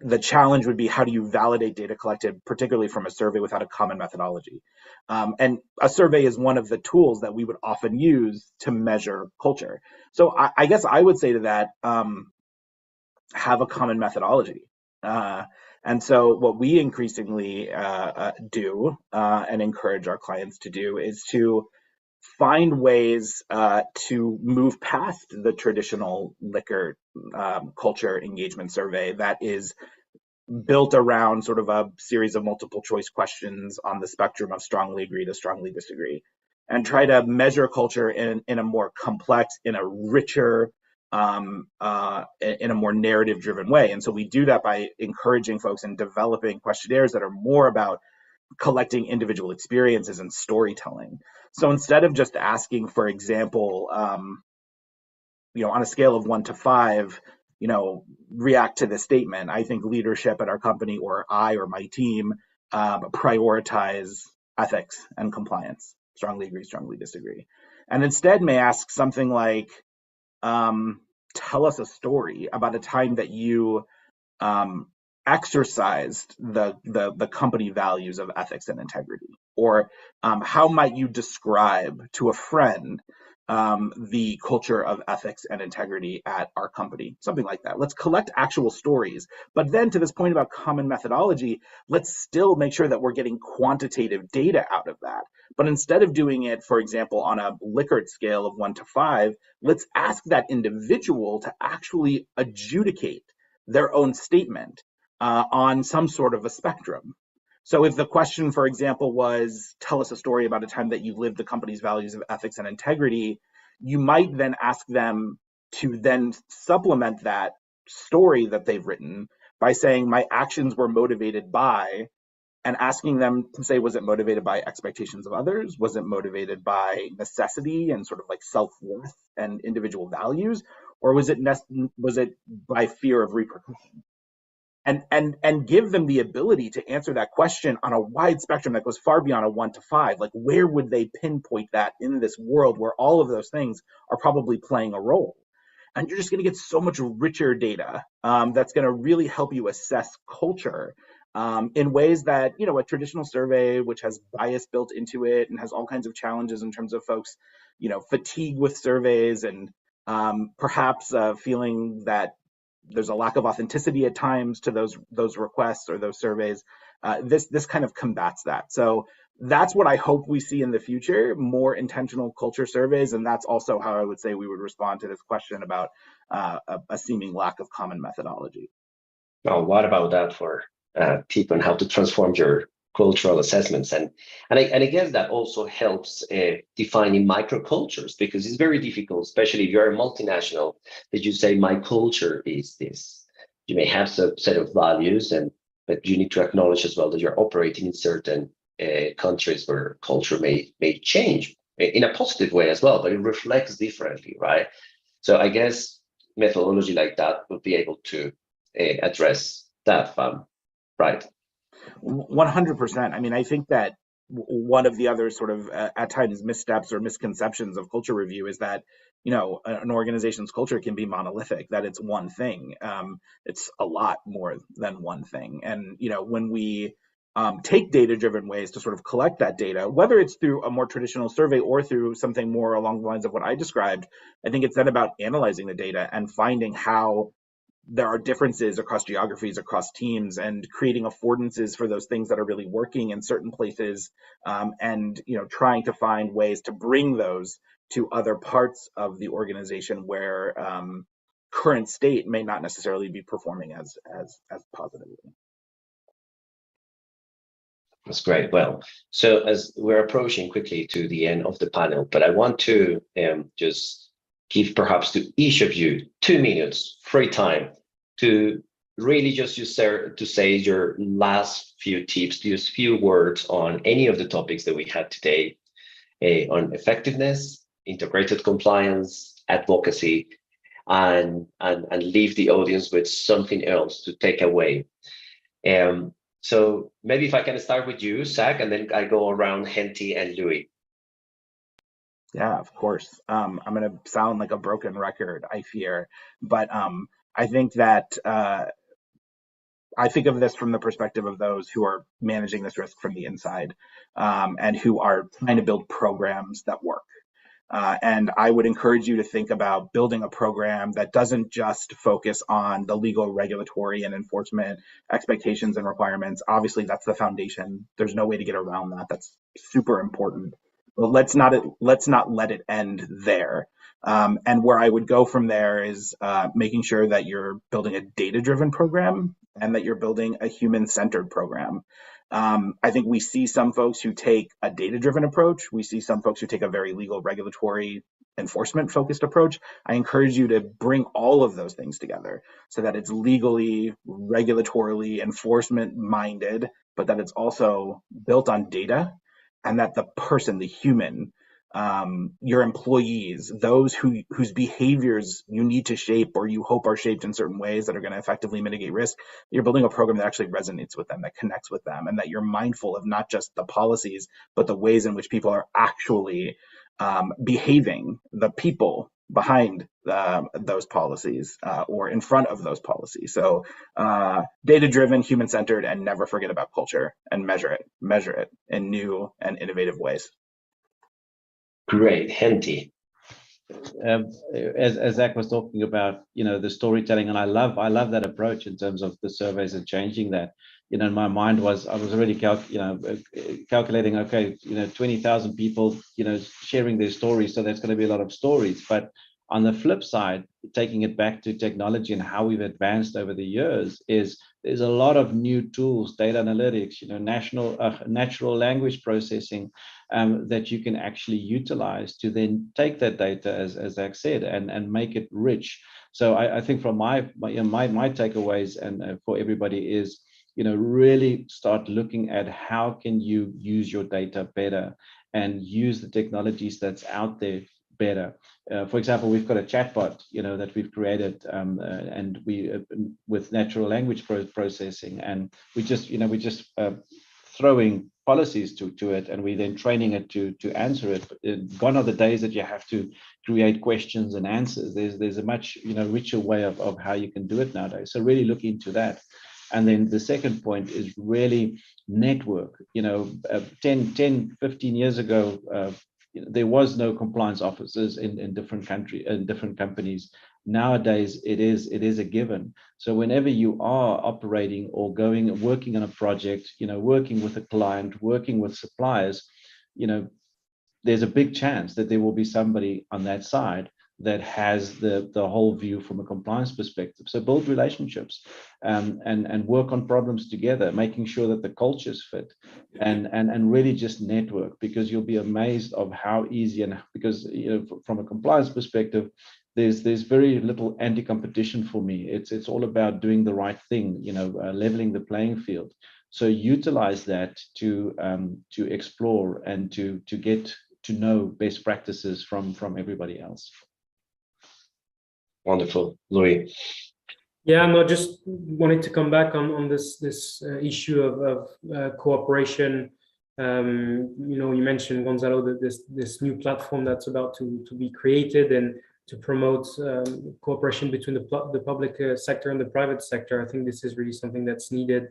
the challenge would be, how do you validate data collected, particularly from a survey, without a common methodology? And a survey is one of the tools that we would often use to measure culture. So I guess I would say to that, have a common methodology. And so what we increasingly do and encourage our clients to do is to find ways to move past the traditional liquor culture engagement survey that is built around sort of a series of multiple choice questions on the spectrum of strongly agree to strongly disagree, and try to measure culture in a more complex, in a richer, in a more narrative driven way. And so we do that by encouraging folks in developing questionnaires that are more about collecting individual experiences and storytelling. So instead of just asking, for example, on a scale of 1 to 5, react to this statement, I think leadership at our company, or I or my team, prioritize ethics and compliance, strongly agree, strongly disagree. And instead may ask something like, tell us a story about a time that you exercised the company values of ethics and integrity, or how might you describe to a friend the culture of ethics and integrity at our company, something like that. Let's collect actual stories, but then to this point about common methodology, let's still make sure that we're getting quantitative data out of that. But instead of doing it, for example, on a Likert scale of 1 to 5, let's ask that individual to actually adjudicate their own statement on some sort of a spectrum. So if the question, for example, was, tell us a story about a time that you lived the company's values of ethics and integrity, you might then ask them to then supplement that story that they've written by saying, my actions were motivated by, and asking them to say, was it motivated by expectations of others? Was it motivated by necessity and sort of like self-worth and individual values? Or was it by fear of repercussion? And give them the ability to answer that question on a wide spectrum that goes far beyond a 1 to 5. Like, where would they pinpoint that in this world where all of those things are probably playing a role? And you're just going to get so much richer data that's going to really help you assess culture in ways that, a traditional survey, which has bias built into it and has all kinds of challenges in terms of folks, fatigue with surveys and perhaps feeling that there's a lack of authenticity at times to those requests or those surveys. This kind of combats that. So that's what I hope we see in the future, more intentional culture surveys. And that's also how I would say we would respond to this question about a seeming lack of common methodology. Well, what about that for people and how to transform your cultural assessments? And I guess that also helps defining microcultures, because it's very difficult, especially if you're a multinational, that you say my culture is this. You may have a set of values, but you need to acknowledge as well that you're operating in certain countries where culture may change in a positive way as well, but it reflects differently, right? So I guess methodology like that would be able to address that, right? 100%. I mean, I think that one of the other sort of at times missteps or misconceptions of culture review is that, you know, an organization's culture can be monolithic, that it's one thing. It's a lot more than one thing. And, you know, when we take data-driven ways to sort of collect that data, whether it's through a more traditional survey or through something more along the lines of what I described, I think it's then about analyzing the data and finding how there are differences across geographies, across teams, and creating affordances for those things that are really working in certain places, and, you know, trying to find ways to bring those to other parts of the organization where current state may not necessarily be performing as positively. That's great. Well, so as we're approaching quickly to the end of the panel, but I want to just give perhaps to each of you 2 minutes free time to really just to say your last few tips, just few words on any of the topics that we had today, on effectiveness, integrated compliance, advocacy, and leave the audience with something else to take away. So maybe if I can start with you, Zach, and then I go around Henty and Louis. Yeah, of course. I'm going to sound like a broken record, I fear, but I think that I think of this from the perspective of those who are managing this risk from the inside, and who are trying to build programs that work. And I would encourage you to think about building a program that doesn't just focus on the legal, regulatory, and enforcement expectations and requirements. Obviously, that's the foundation. There's no way to get around that. That's super important. But let's not let it end there. And where I would go from there is making sure that you're building a data-driven program and that you're building a human-centered program. I think we see some folks who take a data-driven approach. We see some folks who take a very legal, regulatory, enforcement-focused approach. I encourage you to bring all of those things together so that it's legally, regulatorily, enforcement-minded, but that it's also built on data, and that the person, the human, your employees, those whose behaviors you need to shape or you hope are shaped in certain ways that are going to effectively mitigate risk, you're building a program that actually resonates with them, that connects with them, and that you're mindful of not just the policies, but the ways in which people are actually behaving, the people behind those policies or in front of those policies. So data-driven, human-centered, and never forget about culture, and measure it in new and innovative ways. Great, Henty. As Zach was talking about, you know, the storytelling, and I love that approach in terms of the surveys and changing that. You know, in my mind I was already calculating, okay, you know, 20,000 people, you know, sharing their stories, so that's going to be a lot of stories. But on the flip side, taking it back to technology and how we've advanced over the years, there's a lot of new tools, data analytics, you know, natural language processing, that you can actually utilize to then take that data, as Zach said, and make it rich. So I think from my takeaways and for everybody is, you know, really start looking at how can you use your data better and use the technologies that's out there better. For example, we've got a chatbot, you know, that we've created, and we with natural language processing, and we just throwing policies to it, and we then training it to answer it. Gone are the days that you have to create questions and answers. There's a much, you know, richer way of how you can do it nowadays. So really look into that. And then the second point is really network. You know, 10, 15 years ago, there was no compliance officers in different companies. Nowadays, it is a given. So whenever you are operating or working on a project, you know, working with a client, working with suppliers, you know, there's a big chance that there will be somebody on that side that has the whole view from a compliance perspective. So build relationships, and work on problems together, making sure that the cultures fit, and really just network, because you'll be amazed of how easy, and because, you know, from a compliance perspective, there's very little anti-competition for me. It's all about doing the right thing, you know, leveling the playing field. So utilize that to explore and to get to know best practices from everybody else. Wonderful, Louis. Yeah, no, just wanted to come back on this issue of cooperation You mentioned, Gonzalo, that this new platform that's about to be created and to promote cooperation between the public sector and the private sector. I think this is really something that's needed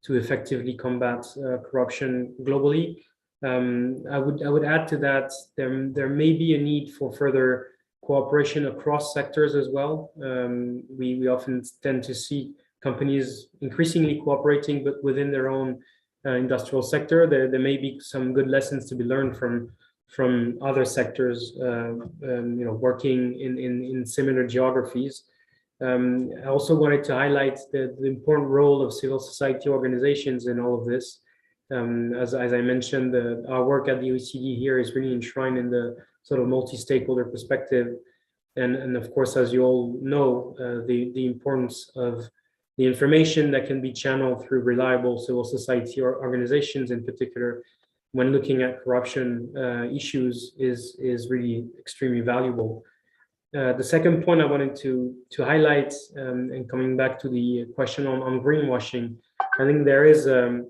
to effectively combat corruption globally. I would add to that, there may be a need for further cooperation across sectors as well. We often tend to see companies increasingly cooperating, but within their own industrial sector. There may be some good lessons to be learned from other sectors, working in similar geographies. I also wanted to highlight the important role of civil society organizations in all of this. As I mentioned, our work at the OECD here is really enshrined in the sort of multi-stakeholder perspective. And of course, as you all know, the importance of the information that can be channeled through reliable civil society organizations, in particular, when looking at corruption issues, is really extremely valuable. The second point I wanted to highlight, and coming back to the question on greenwashing, I think there is a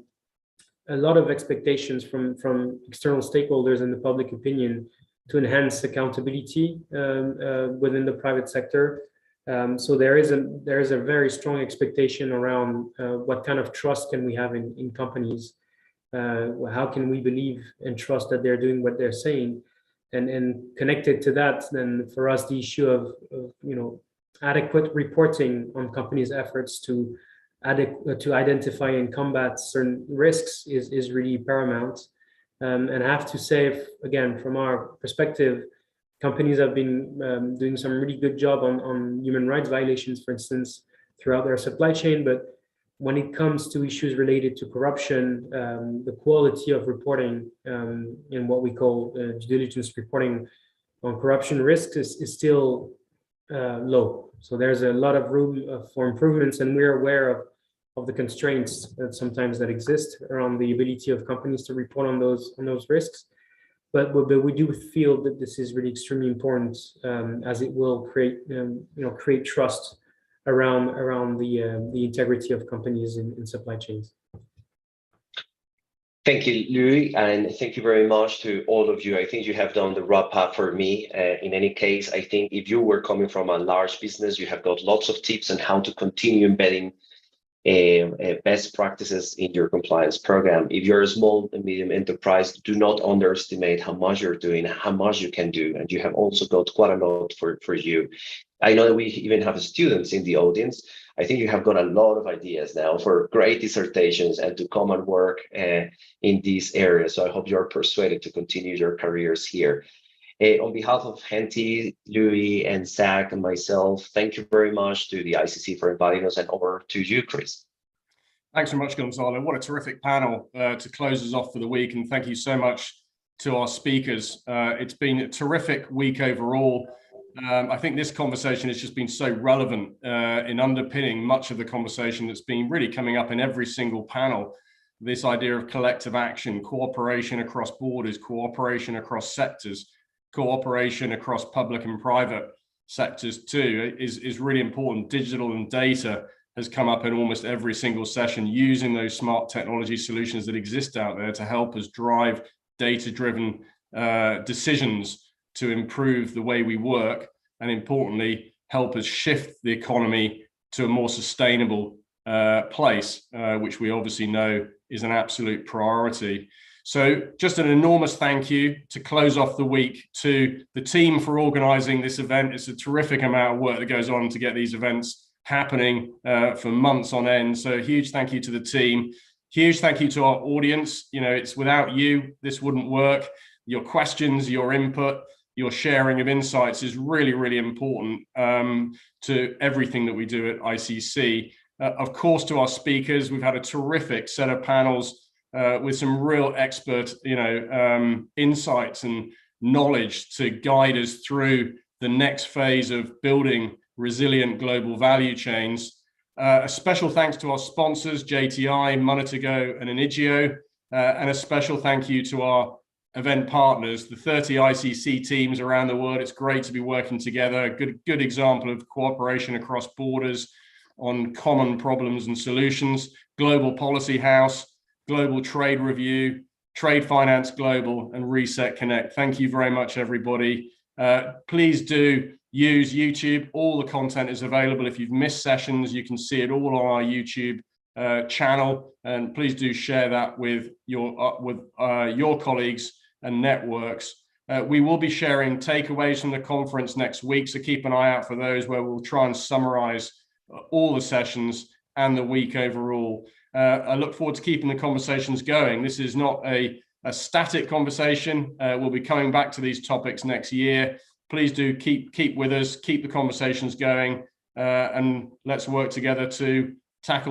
lot of expectations from external stakeholders and the public opinion to enhance accountability within the private sector. So there is a very strong expectation around what kind of trust can we have in companies. How can we believe and trust that they're doing what they're saying? And connected to that, then for us, the issue of adequate reporting on companies' efforts to identify and combat certain risks is really paramount. And I have to say, again, from our perspective, companies have been doing some really good job on human rights violations, for instance, throughout their supply chain. But when it comes to issues related to corruption, the quality of reporting in what we call due diligence reporting on corruption risks is still low. So there's a lot of room for improvements, and we're aware of the constraints that sometimes exist around the ability of companies to report on those risks. But we do feel that this is really extremely important, as it will create trust around the integrity of companies in supply chains. Thank you, Louis, and thank you very much to all of you. I think you have done the wrap up for me. In any case, I think if you were coming from a large business, you have got lots of tips on how to continue embedding best practices in your compliance program. If you're a small and medium enterprise, do not underestimate how much you're doing, how much you can do, and you have also got quite a lot for you. I know that we even have students in the audience. I think you have got a lot of ideas now for great dissertations and to come and work in these areas. So I hope you're persuaded to continue your careers here. On behalf of Henty, Louis, and Zach, and myself, thank you very much to the ICC for inviting us, and over to you, Chris. Thanks so much, Gonzalo. What a terrific panel to close us off for the week, and thank you so much to our speakers. It's been a terrific week overall. I think this conversation has just been so relevant in underpinning much of the conversation that's been really coming up in every single panel. This idea of collective action, cooperation across borders, cooperation across sectors, cooperation across public and private sectors too is really important. Digital and data has come up in almost every single session, using those smart technology solutions that exist out there to help us drive data-driven decisions to improve the way we work, and importantly, help us shift the economy to a more sustainable place, which we obviously know is an absolute priority. So just an enormous thank you to close off the week to the team for organizing this event. It's a terrific amount of work that goes on to get these events happening for months on end. So a huge thank you to the team. Huge thank you to our audience. It's without you, this wouldn't work. Your questions, your input, your sharing of insights is really, really important to everything that we do at ICC. Of course, to our speakers, we've had a terrific set of panels with some real expert, insights and knowledge to guide us through the next phase of building resilient global value chains. A special thanks to our sponsors, JTI, Monetigo, and Inigio, and a special thank you to our event partners, the 30 ICC teams around the world. It's great to be working together. A good example of cooperation across borders on common problems and solutions. Global Policy House, Global Trade Review, Trade Finance Global, and Reset Connect. Thank you very much, everybody. Please do use YouTube. All the content is available. If you've missed sessions, you can see it all on our YouTube channel, and please do share that with your colleagues and networks. We will be sharing takeaways from the conference next week, so keep an eye out for those, where we'll try and summarize all the sessions and the week overall. I look forward to keeping the conversations going. This is not a static conversation. We'll be coming back to these topics next year. Please do keep with us, keep the conversations going, and let's work together to tackle